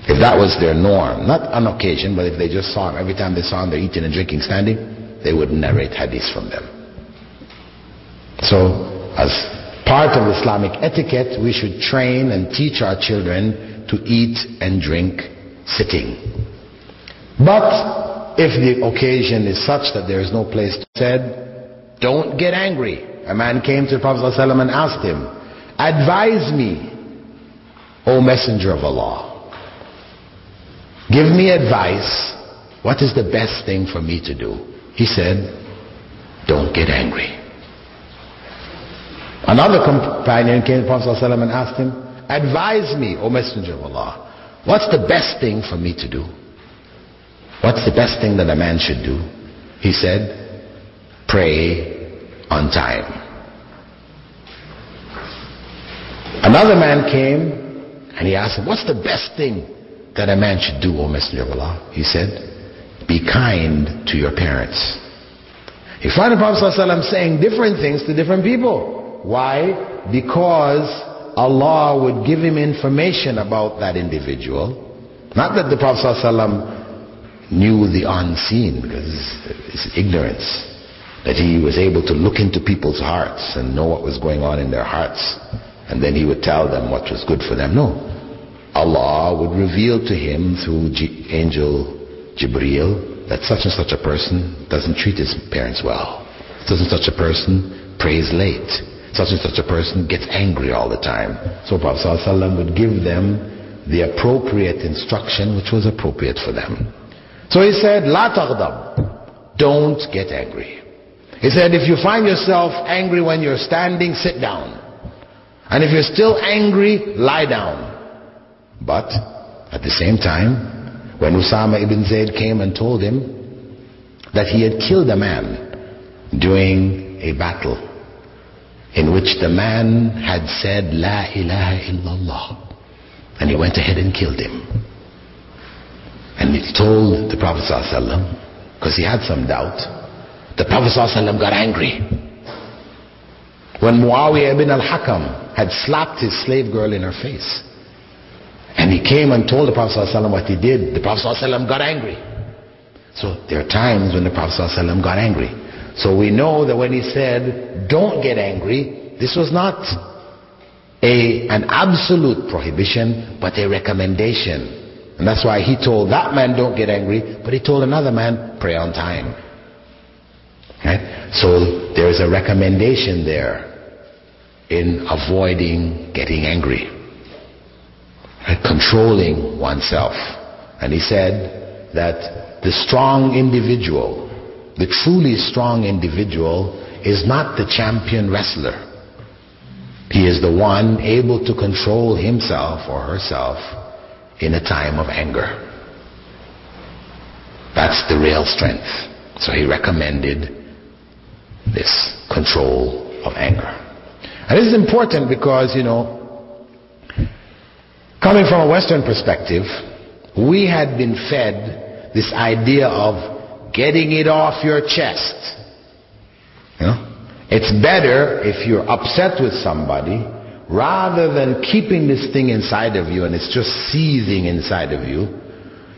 If that was their norm, not on occasion, but if they just saw him, every time they saw him, they're eating and drinking standing, they wouldn't narrate hadiths from them. So, as part of Islamic etiquette, we should train and teach our children to eat and drink sitting. But if the occasion is such that there is no place to said, don't get angry. A man came to the Prophet ﷺ and asked him, advise me, O Messenger of Allah. Give me advice. What is the best thing for me to do? He said, don't get angry. Another companion came to the Prophet ﷺ and asked him, advise me, O Messenger of Allah. What's the best thing for me to do? What's the best thing that a man should do? He said, pray on time. Another man came and he asked him, what's the best thing that a man should do, O Messenger of Allah? He said, be kind to your parents. You find the Prophet ﷺ saying different things to different people. Why? Because Allah would give him information about that individual. Not that the Prophet ﷺ knew the unseen, because it's ignorance. That he was able to look into people's hearts and know what was going on in their hearts. And then he would tell them what was good for them. No. Allah would reveal to him through Angel Jibreel that such and such a person doesn't treat his parents well. Such and such a person prays late. Such and such a person gets angry all the time. So Prophet ﷺ would give them the appropriate instruction which was appropriate for them. So he said, La taghdab, don't get angry. He said, if you find yourself angry when you're standing, sit down. And if you're still angry, lie down. But at the same time, when Usama ibn Zayd came and told him that he had killed a man during a battle in which the man had said La ilaha illallah, and he went ahead and killed him, and he told the Prophet ﷺ, because he had some doubt, the Prophet ﷺ got angry. When Muawiyah ibn al-Hakam had slapped his slave girl in her face, and he came and told the Prophet ﷺ what he did, the Prophet ﷺ got angry. So there are times when the Prophet ﷺ got angry. So we know that when he said, don't get angry, this was not an absolute prohibition, but a recommendation. And that's why he told that man, don't get angry, but he told another man, pray on time. Right? So there is a recommendation there in avoiding getting angry. Right? Controlling oneself. And he said that the strong individual, the truly strong individual, is not the champion wrestler. He is the one able to control himself or herself in a time of anger. That's the real strength. So he recommended this control of anger. And this is important because, coming from a Western perspective, we had been fed this idea of getting it off your chest. It's better if you're upset with somebody, rather than keeping this thing inside of you and it's just seething inside of you,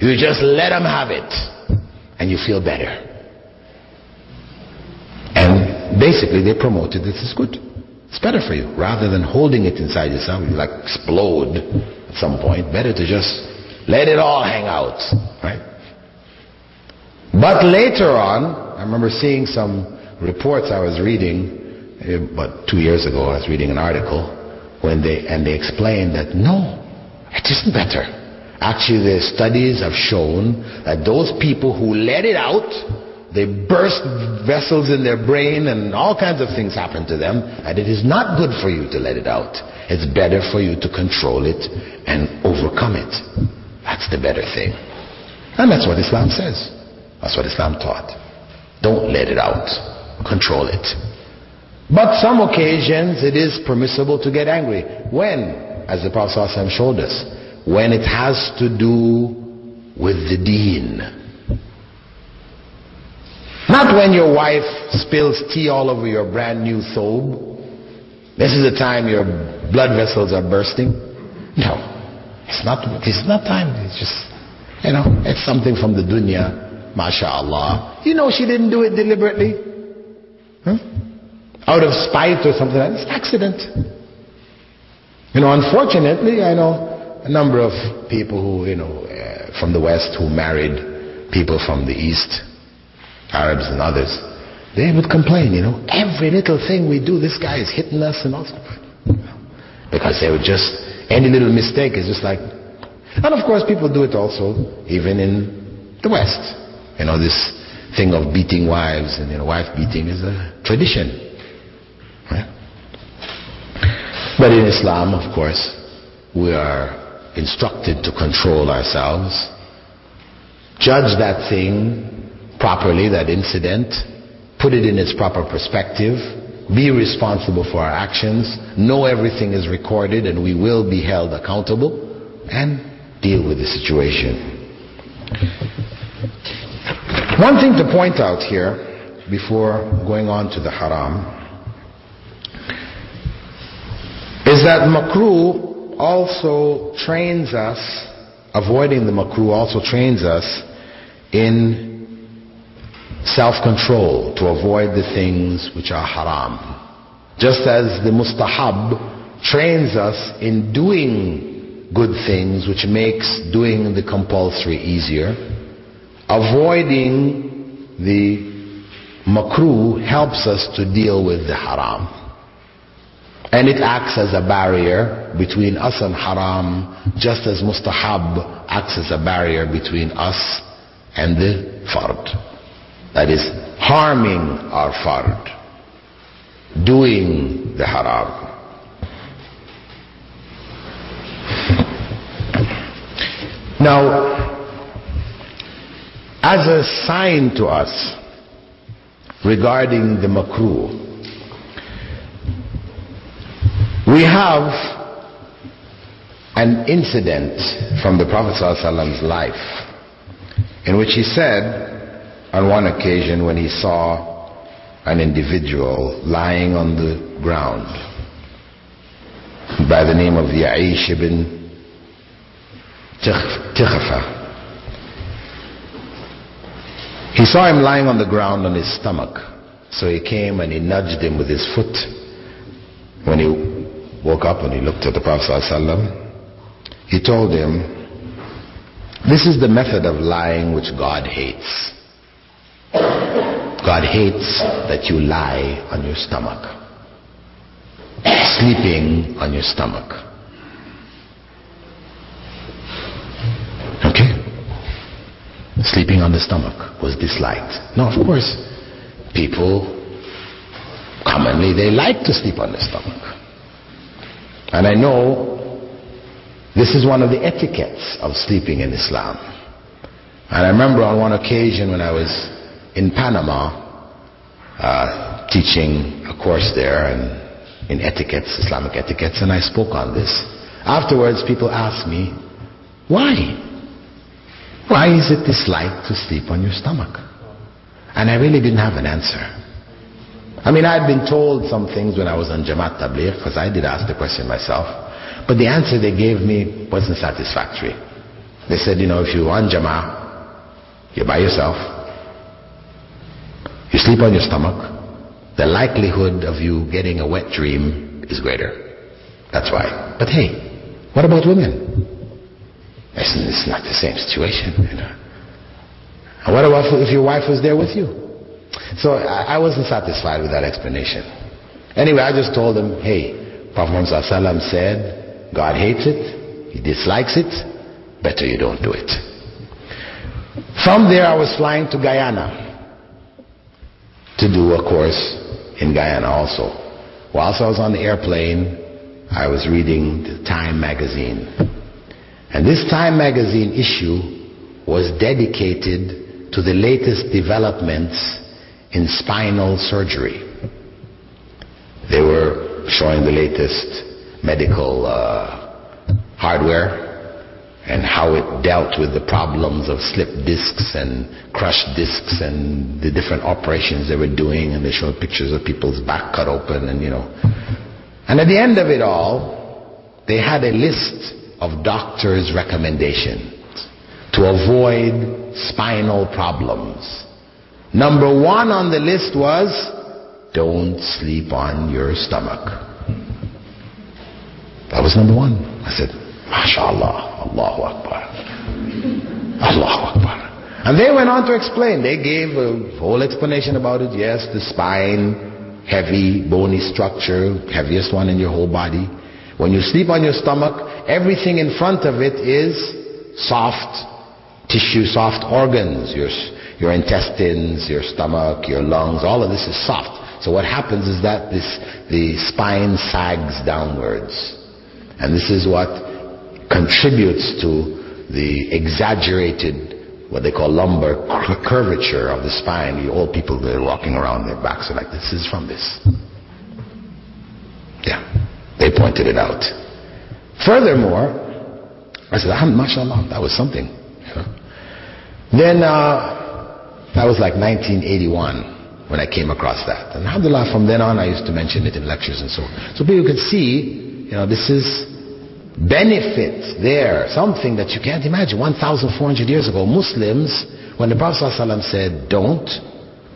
you just let them have it and you feel better. And basically they promoted this is good. It's better for you. Rather than holding it inside yourself, you like explode at some point. Better to just let it all hang out, right? But later on, I remember seeing some reports I was reading about 2 years ago. I was reading an article when they explained that no, it isn't better. Actually, the studies have shown that those people who let it out, they burst vessels in their brain and all kinds of things happen to them, and it is not good for you to let it out. It's better for you to control it and overcome it. That's the better thing. And that's what Islam says. That's what Islam taught. Don't let it out. Control it. But some occasions it is permissible to get angry. When? As the Prophet ﷺ showed us. When it has to do with the deen. Not when your wife spills tea all over your brand new thobe. This is the time your blood vessels are bursting. No. It's not time. It's just, it's something from the dunya. MashaAllah. She didn't do it deliberately. Out of spite or something like that. It's accident. Unfortunately, I know a number of people who, from the West who married people from the East, Arabs and others. They would complain, every little thing we do, this guy is hitting us and all stuff. Because they would just, any little mistake is just like, and of course people do it also, even in the West. This thing of beating wives and wife beating is a tradition. Right? But in Islam, of course, we are instructed to control ourselves judge that thing properly, that incident, put it in its proper perspective, be responsible for our actions, know everything is recorded and we will be held accountable, and deal with the situation. One thing to point out here before going on to the haram is that makruh also trains us, avoiding the makruh also trains us in self-control, to avoid the things which are haram. Just as the mustahab trains us in doing good things, which makes doing the compulsory easier, avoiding the makruh helps us to deal with the haram. And it acts as a barrier between us and haram, just as mustahab acts as a barrier between us and the fard. That is, harming our fard, doing the haram. Now, as a sign to us regarding the makruh, we have an incident from the Prophet ﷺ's life in which he said, on one occasion when he saw an individual lying on the ground by the name of Ya'ish ibn Tikhfa. He saw him lying on the ground on his stomach, so he came and he nudged him with his foot. When he woke up and he looked at the Prophet ﷺ, he told him, "This is the method of lying which God hates. God hates that you lie on your stomach, sleeping on your stomach." Okay? Sleeping on the stomach was disliked. Now, of course, people commonly, they like to sleep on the stomach. And I know this is one of the etiquettes of sleeping in Islam. And I remember on one occasion when I was in Panama, teaching a course there in etiquettes, Islamic etiquettes, and I spoke on this. Afterwards, people asked me, why? Why is it disliked to sleep on your stomach? And I really didn't have an answer. I mean, I'd been told some things when I was on Jamaat Tabligh, because I did ask the question myself, but the answer they gave me wasn't satisfactory. They said, if you're on Jamaat, you're by yourself, you sleep on your stomach, the likelihood of you getting a wet dream is greater. That's why. But hey, what about women? It's not the same situation. And what about if your wife was there with you? So I wasn't satisfied with that explanation. Anyway, I just told them, hey, Prophet Muhammad ﷺ said, God hates it, He dislikes it, better you don't do it. From there I was flying to Guyana to do a course in Guyana also. Whilst I was on the airplane, I was reading the Time magazine. And this Time magazine issue was dedicated to the latest developments in spinal surgery. They were showing the latest medical hardware and how it dealt with the problems of slip discs and crushed discs and the different operations they were doing, and they showed pictures of people's back cut open and And at the end of it all, they had a list of doctors' recommendations to avoid spinal problems. Number one on the list was, don't sleep on your stomach. That was number one. I said, MashaAllah, Allahu Akbar. Allahu Akbar. And they went on to explain. They gave a whole explanation about it. Yes, the spine, heavy, bony structure, heaviest one in your whole body. When you sleep on your stomach, everything in front of it is soft tissue, soft organs. Your intestines, your stomach, your lungs, all of this is soft. So what happens is that the spine sags downwards. And this is what contributes to the exaggerated what they call lumbar curvature of the spine. The old people, they're walking around, their backs are like this. This is from this. Yeah, they pointed it out. Furthermore, I said, mashallah, that was something. Then that was like 1981 when I came across that. And alhamdulillah, from then on I used to mention it in lectures and so on. So people could see, this is benefit there, something that you can't imagine. 1,400 years ago, Muslims, when the Prophet ﷺ said, don't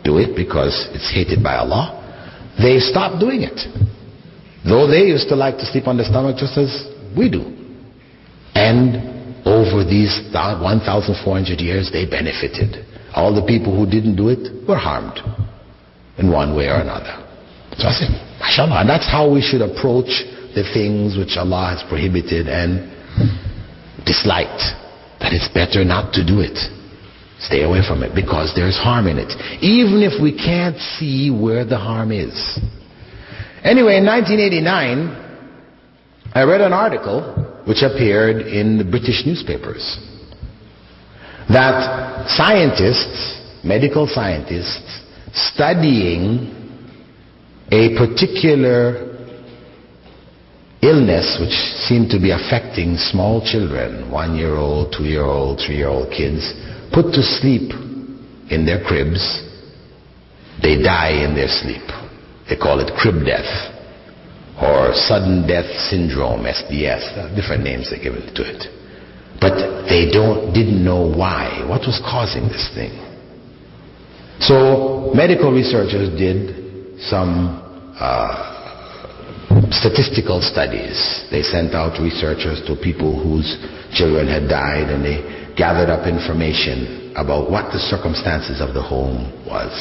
do it because it's hated by Allah, they stopped doing it. Though they used to like to sleep on their stomach just as we do. And over these 1,400 years, they benefited. All the people who didn't do it were harmed in one way or another. So I said, mashallah. And that's how we should approach the things which Allah has prohibited and disliked. That it's better not to do it. Stay away from it because there's harm in it. Even if we can't see where the harm is. Anyway, in 1989, I read an article which appeared in the British newspapers that scientists, medical scientists, studying a particular illness which seemed to be affecting small children, 1-year-old, 2-year-old, 3-year-old kids, put to sleep in their cribs, they die in their sleep. They call it crib death or sudden death syndrome, SDS, different names they give it to it. But they didn't know why. What was causing this thing? So medical researchers did some statistical studies. They sent out researchers to people whose children had died, and they gathered up information about what the circumstances of the home was.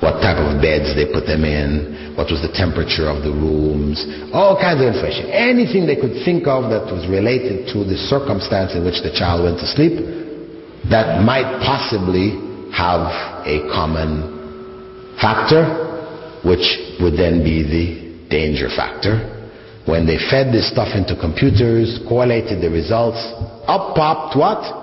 What type of beds they put them in, what was the temperature of the rooms, all kinds of information. Anything they could think of that was related to the circumstance in which the child went to sleep that might possibly have a common factor, which would then be the danger factor. When they fed this stuff into computers, correlated the results, up popped what?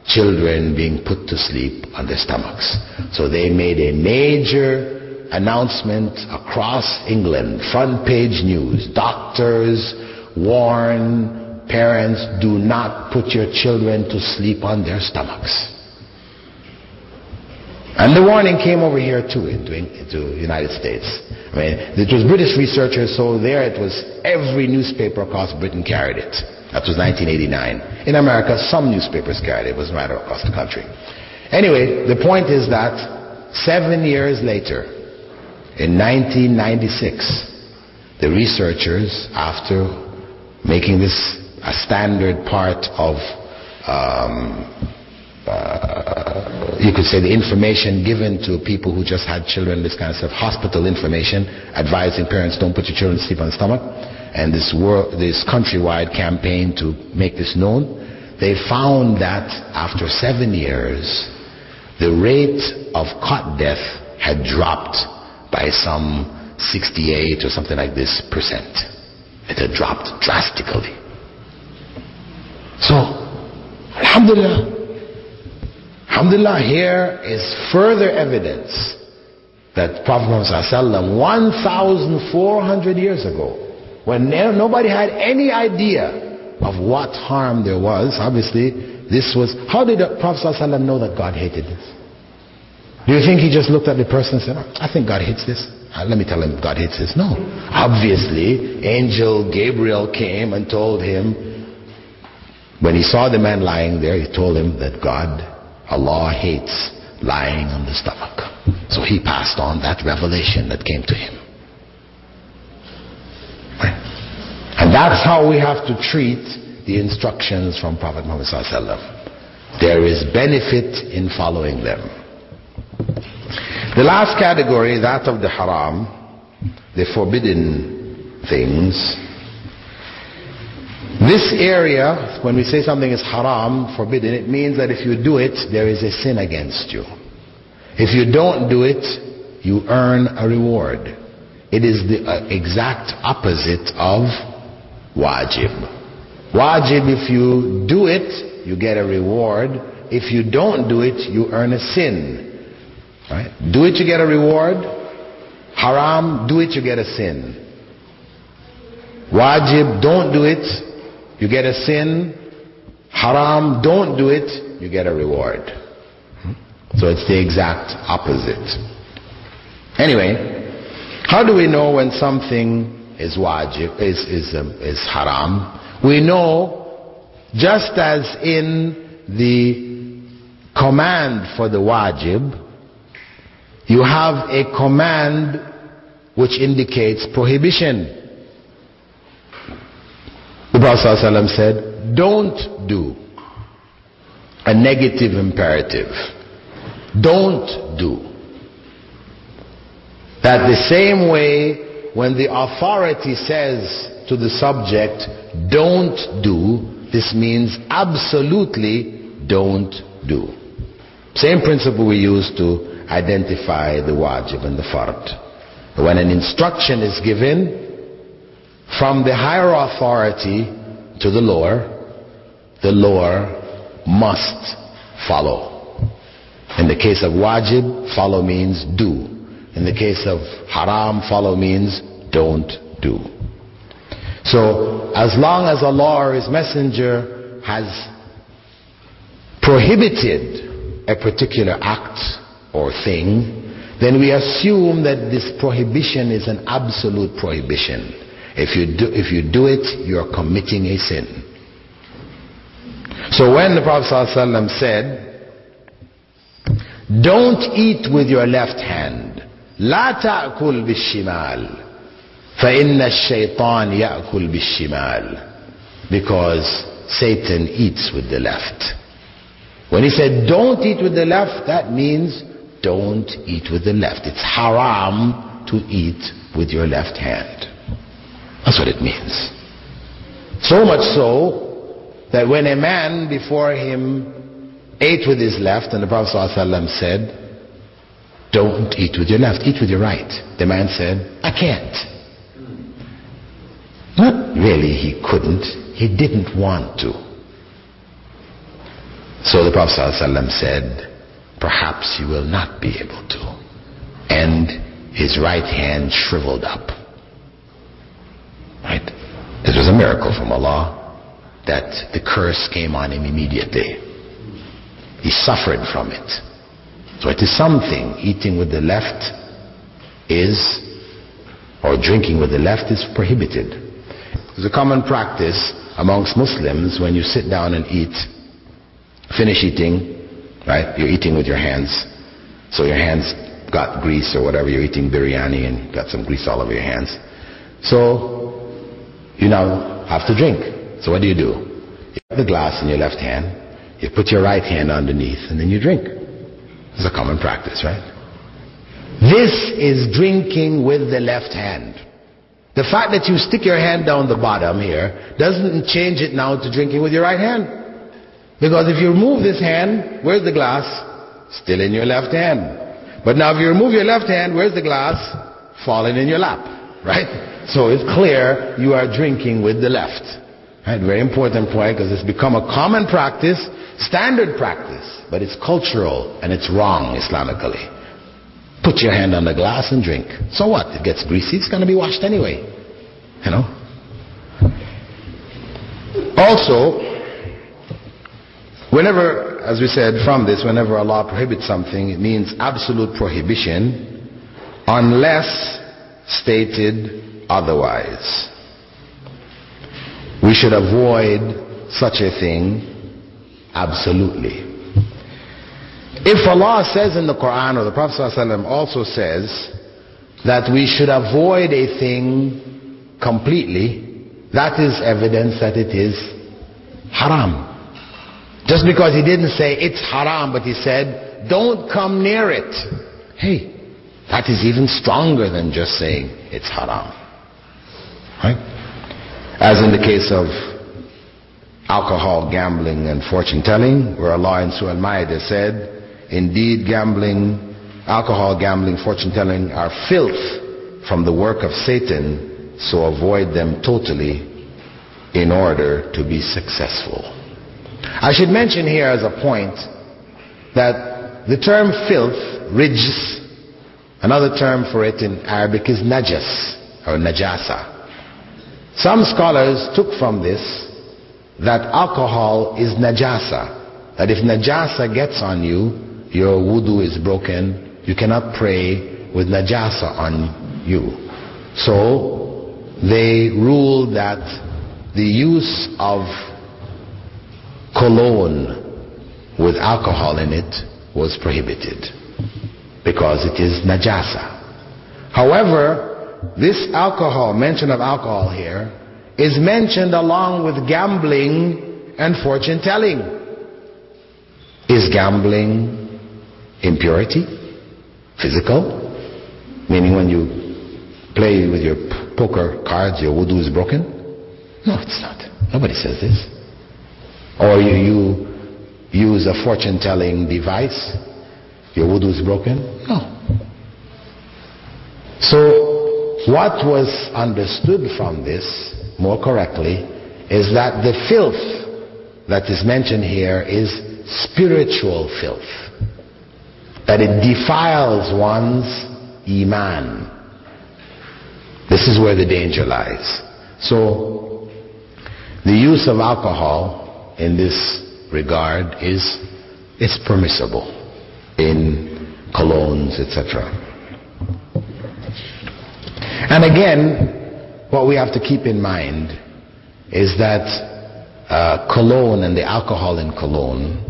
Children being put to sleep on their stomachs. So they made a major announcement across England, front page news. Doctors warn parents, do not put your children to sleep on their stomachs. And the warning came over here too, into the United States. I mean, it was British researchers, so there it was, every newspaper across Britain carried it. That was 1989. In America, some newspapers carried it. It was a matter across the country. Anyway, the point is that 7 years later, in 1996, the researchers, after making this a standard part of, you could say, the information given to people who just had children, this kind of stuff, hospital information, advising parents, don't put your children to sleep on the stomach, and this countrywide campaign to make this known, they found that after 7 years, the rate of cot death had dropped by some 68 or something like this percent. It had dropped drastically. So, alhamdulillah. Alhamdulillah, here is further evidence that Prophet Muhammad ﷺ 1,400 years ago, when nobody had any idea of what harm there was, obviously this was, how did the Prophet ﷺ know that God hated this? Do you think he just looked at the person and said, I think God hates this? Let me tell him God hates this. No. Obviously, angel Gabriel came and told him, when he saw the man lying there, he told him that Allah hates lying on the stomach. So he passed on that revelation that came to him. Right? And that's how we have to treat the instructions from Prophet Muhammad ﷺ. There is benefit in following them. The last category, that of the haram, the forbidden things. This area, when we say something is haram, forbidden, it means that if you do it, there is a sin against you. If you don't do it, you earn a reward. It is the exact opposite of wajib. Wajib, if you do it, you get a reward. if you don't do it, you earn a sin. Right? Do it, you get a reward. Haram, do it, you get a sin. Wajib, don't do it, you get a sin. Haram, don't do it, you get a reward. So it's the exact opposite. Anyway, how do we know when something is wajib, is haram? We know, just as in the command for the wajib, you have a command which indicates prohibition. The Prophet ﷺ said, don't do. A negative imperative. Don't do. That the same way when the authority says to the subject, don't do, this means absolutely don't do. Same principle we use to identify the wajib and the fard. When an instruction is given from the higher authority to the lower must follow. In the case of wajib, follow means do. In the case of haram, follow means don't do. So as long as Allah or His Messenger has prohibited a particular act or thing, then we assume that this prohibition is an absolute prohibition. If you do it, you are committing a sin. So when the Prophet ﷺ said, don't eat with your left hand, لا تأكل بالشمال فإن الشيطان يأكل بالشمال, because Satan eats with the left. When he said don't eat with the left, that means don't eat with the left. It's haram to eat with your left hand. That's what it means. So much so that when a man before him ate with his left, and the Prophet ﷺ said, don't eat with your left, eat with your right. The man said, I can't. Not really he couldn't, he didn't want to. So the Prophet ﷺ said, perhaps you will not be able to. And his right hand shriveled up. Right? It was a miracle from Allah that the curse came on him immediately. He suffered from it. So it is something. Eating with the left is, or drinking with the left is prohibited. It's a common practice amongst Muslims when you sit down and eat, finish eating, right? You're eating with your hands. So your hands got grease or whatever. You're eating biryani and got some grease all over your hands. So you now have to drink. So what do? You have the glass in your left hand, you put your right hand underneath, and then you drink. It's a common practice, right? This is drinking with the left hand. The fact that you stick your hand down the bottom here doesn't change it now to drinking with your right hand. Because if you remove this hand, where's the glass? Still in your left hand. But now if you remove your left hand, where's the glass? Falling in your lap, right? So it's clear you are drinking with the left. Right? Very important point, because it's become a common practice, standard practice, but it's cultural and it's wrong Islamically. Put your hand on the glass and drink. So what? It gets greasy, it's going to be washed anyway. You know? Also, whenever, as we said from this, whenever Allah prohibits something, it means absolute prohibition unless stated otherwise. We should avoid such a thing absolutely. If Allah says in the Quran, or the Prophet ﷺ also says, that we should avoid a thing completely, that is evidence that it is haram. Just because he didn't say it's haram, but he said don't come near it. Hey, that is even stronger than just saying it's haram. Right? As in the case of alcohol, gambling, and fortune telling, where Allah in Surah Al-Ma'idah said, indeed gambling, alcohol, gambling, fortune telling are filth from the work of Satan, so avoid them totally in order to be successful. I should mention here as a point that the term filth, rijs, another term for it in Arabic is najas or najasa. Some scholars took from this that alcohol is najasa, that if najasa gets on you, your wudu is broken, you cannot pray with najasa on you. So they ruled that the use of cologne with alcohol in it was prohibited because it is najasa. However, this alcohol, mention of alcohol here, is mentioned along with gambling and fortune telling. Is gambling impurity? Physical? Meaning when you play with your poker cards, your wudu is broken? No, it's not. Nobody says this. Or you use a fortune telling device, your wudu is broken? No. So what was understood from this more correctly is that the filth that is mentioned here is spiritual filth, that it defiles one's iman. This is where the danger lies. So the use of alcohol in this regard is permissible in colognes, etc. And again, what we have to keep in mind is that cologne and the alcohol in cologne,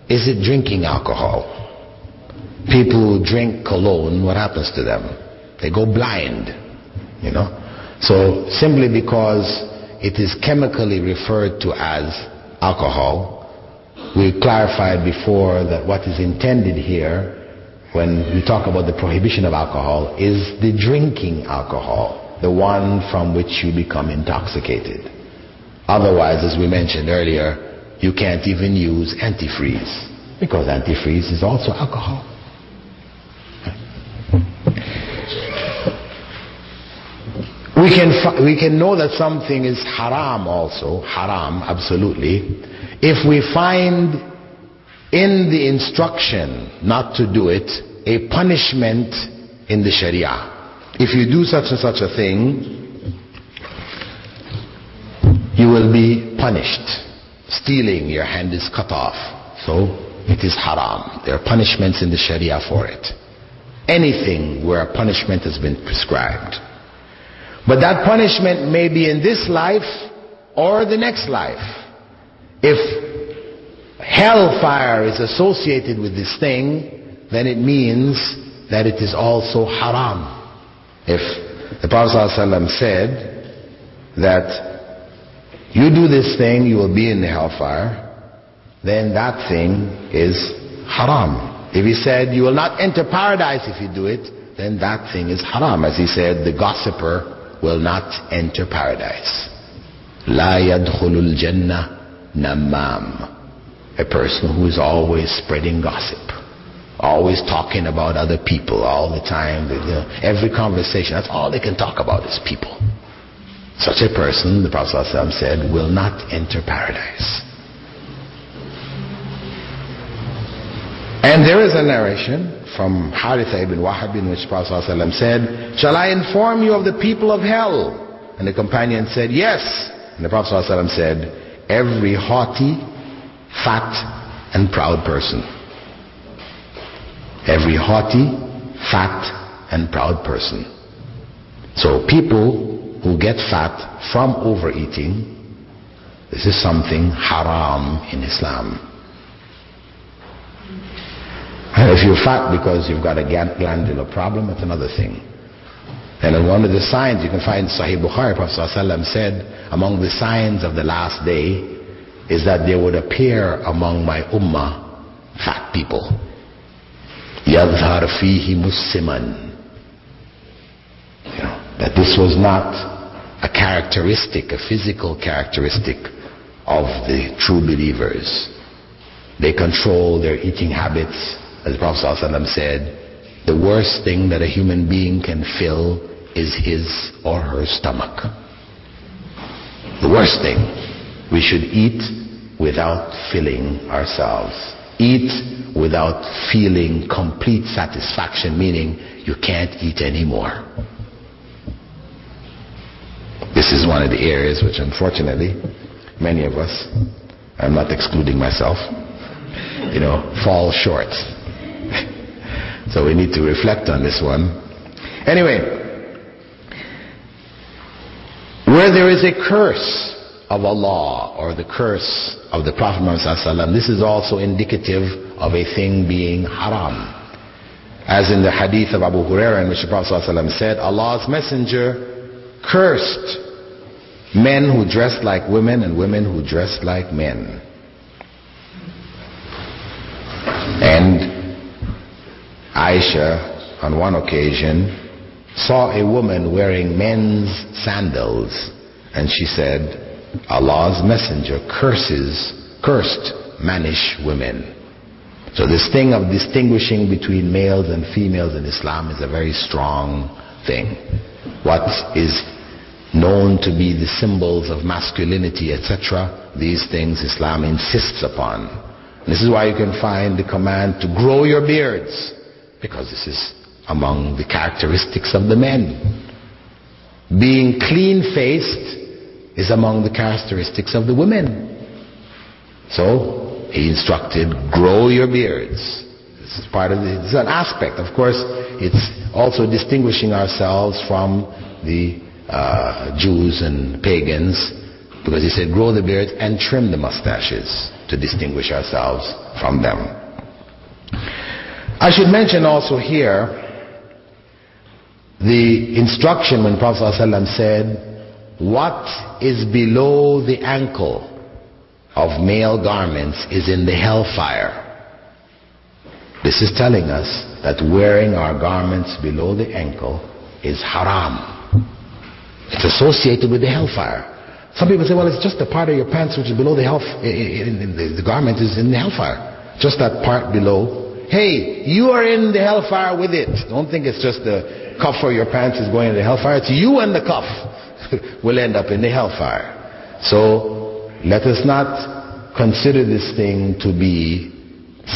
is it drinking alcohol? People who drink cologne, what happens to them? They go blind, you know. So simply because it is chemically referred to as alcohol, we clarified before that what is intended here when we talk about the prohibition of alcohol is the drinking alcohol, the one from which you become intoxicated. Otherwise, as we mentioned earlier, you can't even use antifreeze, because antifreeze is also alcohol. We can know that something is haram also, haram, absolutely, if we find in the instruction not to do it a punishment in the Sharia. If you do such and such a thing, you will be punished. Stealing, your hand is cut off. So it is haram. There are punishments in the Sharia for it. Anything where a punishment has been prescribed. But that punishment may be in this life or the next life. If hellfire is associated with this thing, then it means that it is also haram. If the Prophet ﷺ said that you do this thing, you will be in the hellfire, then that thing is haram. If he said you will not enter paradise if you do it, then that thing is haram. As he said, the gossiper will not enter paradise. La yadkhulul jannah namam. A person who is always spreading gossip, always talking about other people all the time, every conversation, that's all they can talk about is people. Such a person, the Prophet ﷺ said, will not enter paradise. And there is a narration from Haritha ibn Wahab in which the Prophet ﷺ said, shall I inform you of the people of hell? And the companion said, yes. And the Prophet ﷺ said, every haughty, fat and proud person. Every haughty, fat and proud person. So people who get fat from overeating, this is something haram in Islam. And if you're fat because you've got a glandular problem, that's another thing. And in one of the signs you can find Sahih Bukhari, Prophet ﷺ said, among the signs of the last day is that there would appear among my ummah fat people. يَظْهَرْ فِيهِ مُسِّمًا. That this was not a characteristic, a physical characteristic of the true believers. They control their eating habits. As the Prophet ﷺ said, the worst thing that a human being can fill is his or her stomach. The worst thing. We should eat without filling ourselves. Eat without feeling complete satisfaction, meaning you can't eat anymore. This is one of the areas which unfortunately many of us, I'm not excluding myself, fall short. So we need to reflect on this one. Anyway, where there is a curse of Allah or the curse of the Prophet Muhammad, this is also indicative of a thing being haram. As in the hadith of Abu Hurairah, in which the Prophet said, Allah's messenger cursed men who dressed like women and women who dressed like men. And Aisha, on one occasion, saw a woman wearing men's sandals, and she said, Allah's messenger cursed mannish women. So this thing of distinguishing between males and females in Islam is a very strong thing. What is known to be the symbols of masculinity, etc., these things Islam insists upon. This is why you can find the command to grow your beards, because this is among the characteristics of the men. Being clean-faced is among the characteristics of the women. So he instructed, grow your beards. This is part of it's an aspect. Of course, it's also distinguishing ourselves from the Jews and pagans, because he said grow the beard and trim the mustaches to distinguish ourselves from them. I should mention also here the instruction when Prophet ﷺ said, what is below the ankle of male garments is in the hellfire. This is telling us that wearing our garments below the ankle is haram. It's associated with the hellfire. Some people say, well, it's just the part of your pants which is below the the garment is in the hellfire. Just that part below. Hey, you are in the hellfire with it. Don't think it's just the cuff of your pants is going in the hellfire. It's you and the cuff will end up in the hellfire. So let us not consider this thing to be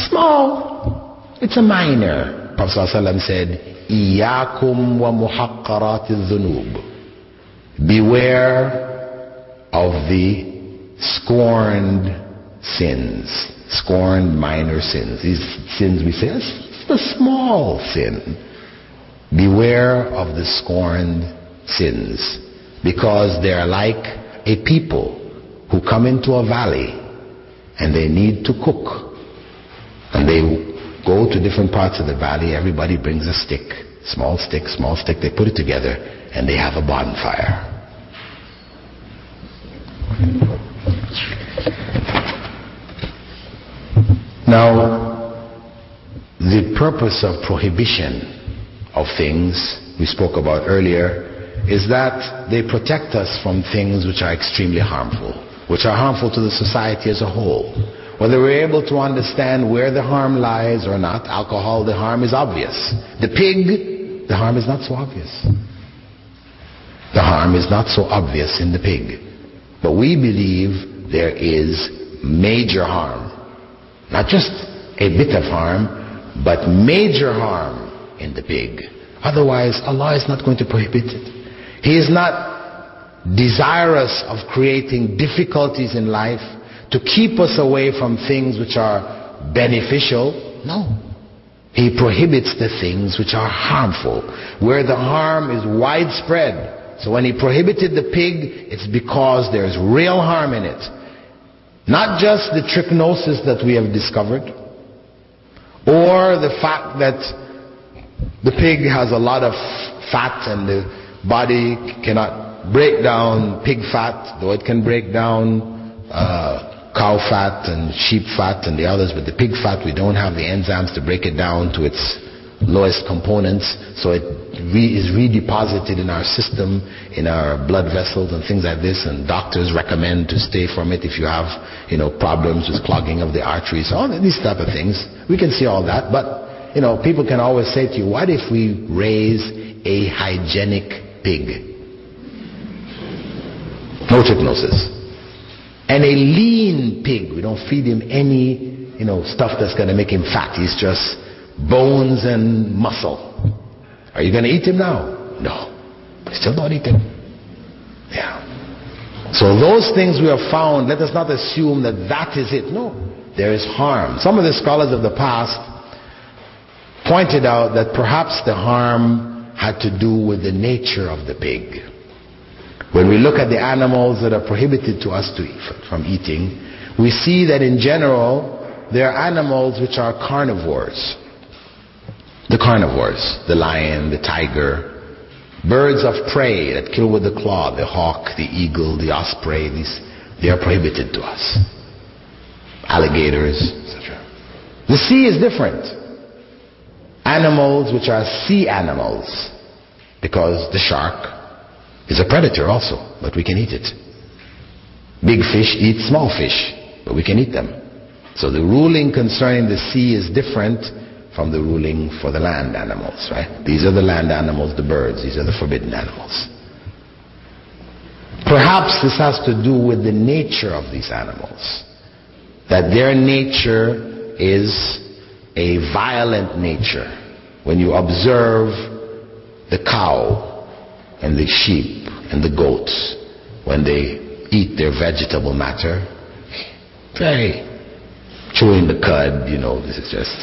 small. It's a minor. Prophet ﷺ said, Iyakum wa muhaqqaratiz dhunub. Beware of the scorned sins, scorned minor sins. These sins we say, it's a small sin. Beware of the scorned sins, because they are like a people who come into a valley and they need to cook. And they go to different parts of the valley, everybody brings a stick, small stick, they put it together and they have a bonfire. Now, the purpose of prohibition of things we spoke about earlier is that they protect us from things which are extremely harmful, which are harmful to the society as a whole. Whether we're able to understand where the harm lies or not, alcohol, the harm is obvious. The pig, the harm is not so obvious. The harm is not so obvious in the pig. But we believe there is major harm. Not just a bit of harm, but major harm in the pig. Otherwise, Allah is not going to prohibit it. He is not desirous of creating difficulties in life to keep us away from things which are beneficial. No. He prohibits the things which are harmful, where the harm is widespread. So when he prohibited the pig, it's because there's real harm in it. Not just the trichinosis that we have discovered, or the fact that the pig has a lot of fat and the body cannot break down pig fat, though it can break down cow fat and sheep fat and the others, but the pig fat, we don't have the enzymes to break it down to its lowest components, so it is redeposited in our system, in our blood vessels and things like this, and doctors recommend to stay from it if you have, problems with clogging of the arteries, all these type of things. We can see all that, but, people can always say to you, what if we raise a hygienic pig? No trichinosis. And a lean pig, we don't feed him any stuff that's going to make him fat. He's just bones and muscle. Are you going to eat him now? No. Still don't eat him. Yeah. So those things we have found, let us not assume that that is it. No. There is harm. Some of the scholars of the past pointed out that perhaps the harm had to do with the nature of the pig. When we look at the animals that are prohibited to us to eat, from eating, we see that in general there are animals which are carnivores. The carnivores, the lion, the tiger, birds of prey that kill with the claw, the hawk, the eagle, the osprey, they are prohibited to us. Alligators, etc. The sea is different. Animals which are sea animals, because the shark is a predator also, but we can eat it. Big fish eat small fish, but we can eat them. So the ruling concerning the sea is different from the ruling for the land animals, right? These are the land animals, the birds. These are the forbidden animals. Perhaps this has to do with the nature of these animals. That their nature is a violent nature. When you observe the cow and the sheep and the goats, when they eat their vegetable matter, very chewing the cud, this is just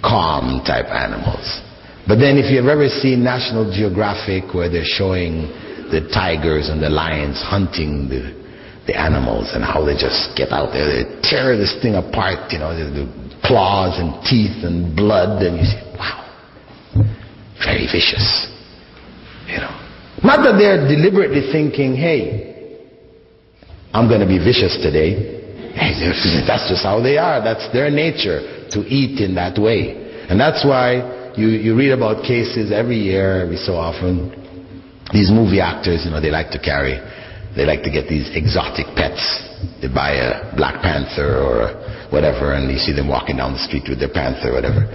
calm type animals. But then if you've ever seen National Geographic where they're showing the tigers and the lions hunting the animals and how they just get out there, they tear this thing apart, the claws and teeth and blood, and you say, wow, very vicious. Not that they're deliberately thinking, hey, I'm going to be vicious today. That's just how they are. That's their nature, to eat in that way. And that's why you read about cases every year, every so often. These movie actors, they like to get these exotic pets. They buy a Black Panther or whatever, and you see them walking down the street with their panther or whatever.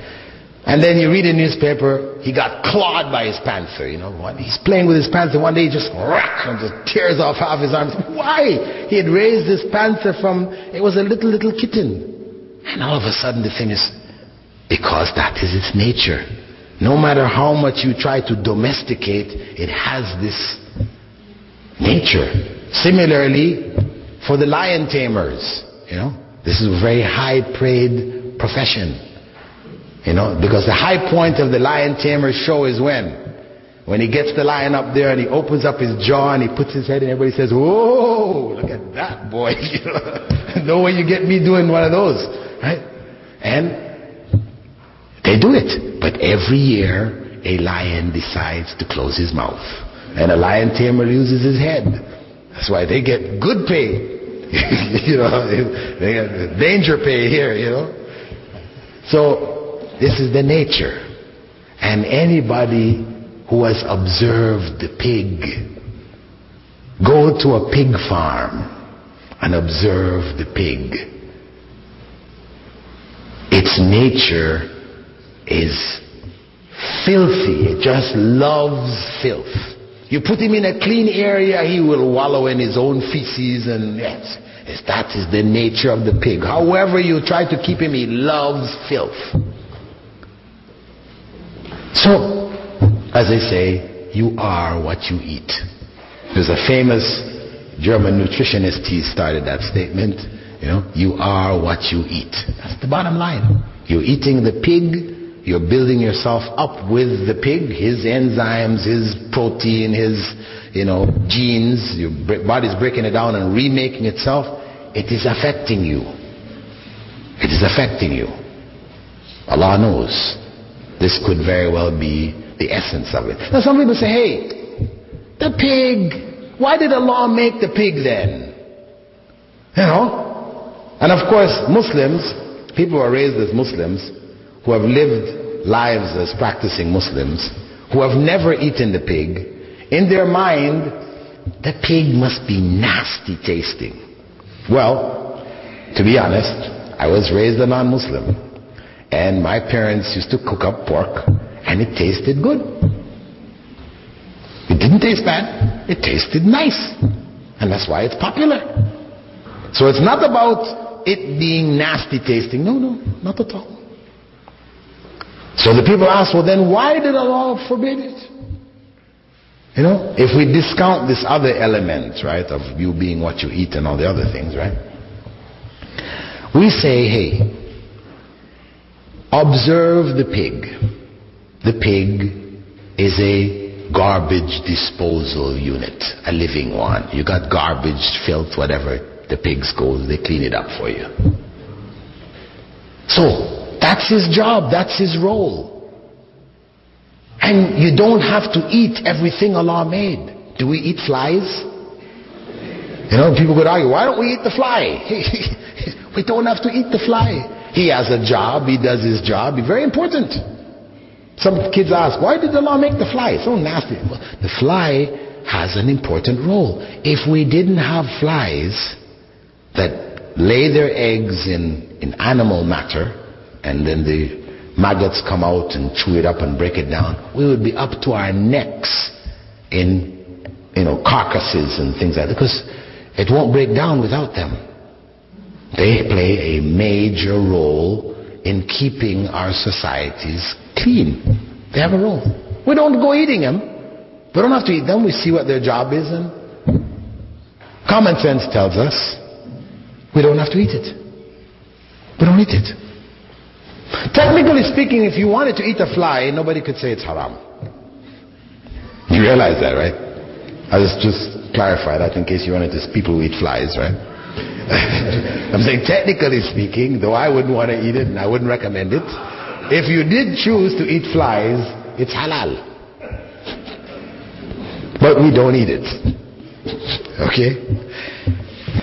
And then you read in the newspaper, he got clawed by his panther. He's playing with his panther. One day he just tears off half his arms. Why? He had raised this panther it was a little kitten. And all of a sudden the thing is, because that is its nature. No matter how much you try to domesticate, it has this nature. Similarly, for the lion tamers, this is a very high-paid profession. Because the high point of the lion tamer show is when he gets the lion up there and he opens up his jaw and he puts his head and everybody says, whoa, look at that boy. No way you get me doing one of those, right? And they do it. But every year a lion decides to close his mouth and a lion tamer loses his head. That's why they get good pay. They get danger pay here, So this is the nature. And anybody who has observed the pig, go to a pig farm and observe the pig. Its nature is filthy. It just loves filth. You put him in a clean area, he will wallow in his own feces, and yes, that is the nature of the pig. However you try to keep him, he loves filth. So, as I say, you are what you eat. There's a famous German nutritionist, he started that statement, you are what you eat. That's the bottom line. You're eating the pig, you're building yourself up with the pig, his enzymes, his protein, his genes, your body's breaking it down and remaking itself. It is affecting you. It is affecting you. Allah knows. This could very well be the essence of it. Now some people say, hey, the pig, why did Allah make the pig then? And of course Muslims, people who are raised as Muslims, who have lived lives as practicing Muslims, who have never eaten the pig, in their mind, the pig must be nasty tasting. Well, to be honest, I was raised a non-Muslim. And my parents used to cook up pork, and it tasted good. It didn't taste bad. It tasted nice. And that's why it's popular. So it's not about it being nasty tasting. No, not at all. So the people ask, well then why did Allah forbid it? You know, if we discount this other element, right, of you being what you eat and all the other things, right? We say, hey, observe the pig. The pig is a garbage disposal unit, a living one. You got garbage, filth, whatever, the pigs go, they clean it up for you. So, that's his job, that's his role. And you don't have to eat everything Allah made. Do we eat flies? You know, people would argue, why don't we eat the fly? We don't have to eat the fly. He has a job, he does his job, he's very important. Some kids ask, why did Allah make the fly? It's so nasty. Well, the fly has an important role. If we didn't have flies that lay their eggs in animal matter, and then the maggots come out and chew it up and break it down, we would be up to our necks in, carcasses and things like that, because it won't break down without them. They play a major role in keeping our societies clean. They have a role. We don't go eating them. We don't have to eat them. We see what their job is, and common sense tells us we don't have to eat it. We don't eat it. Technically speaking, if you wanted to eat a fly, nobody could say it's haram. You realize that, right? I just clarify that in case you wanted to people who eat flies, right? I'm saying technically speaking, though I wouldn't want to eat it and I wouldn't recommend it, if you did choose to eat flies, it's halal. But we don't eat it. Okay?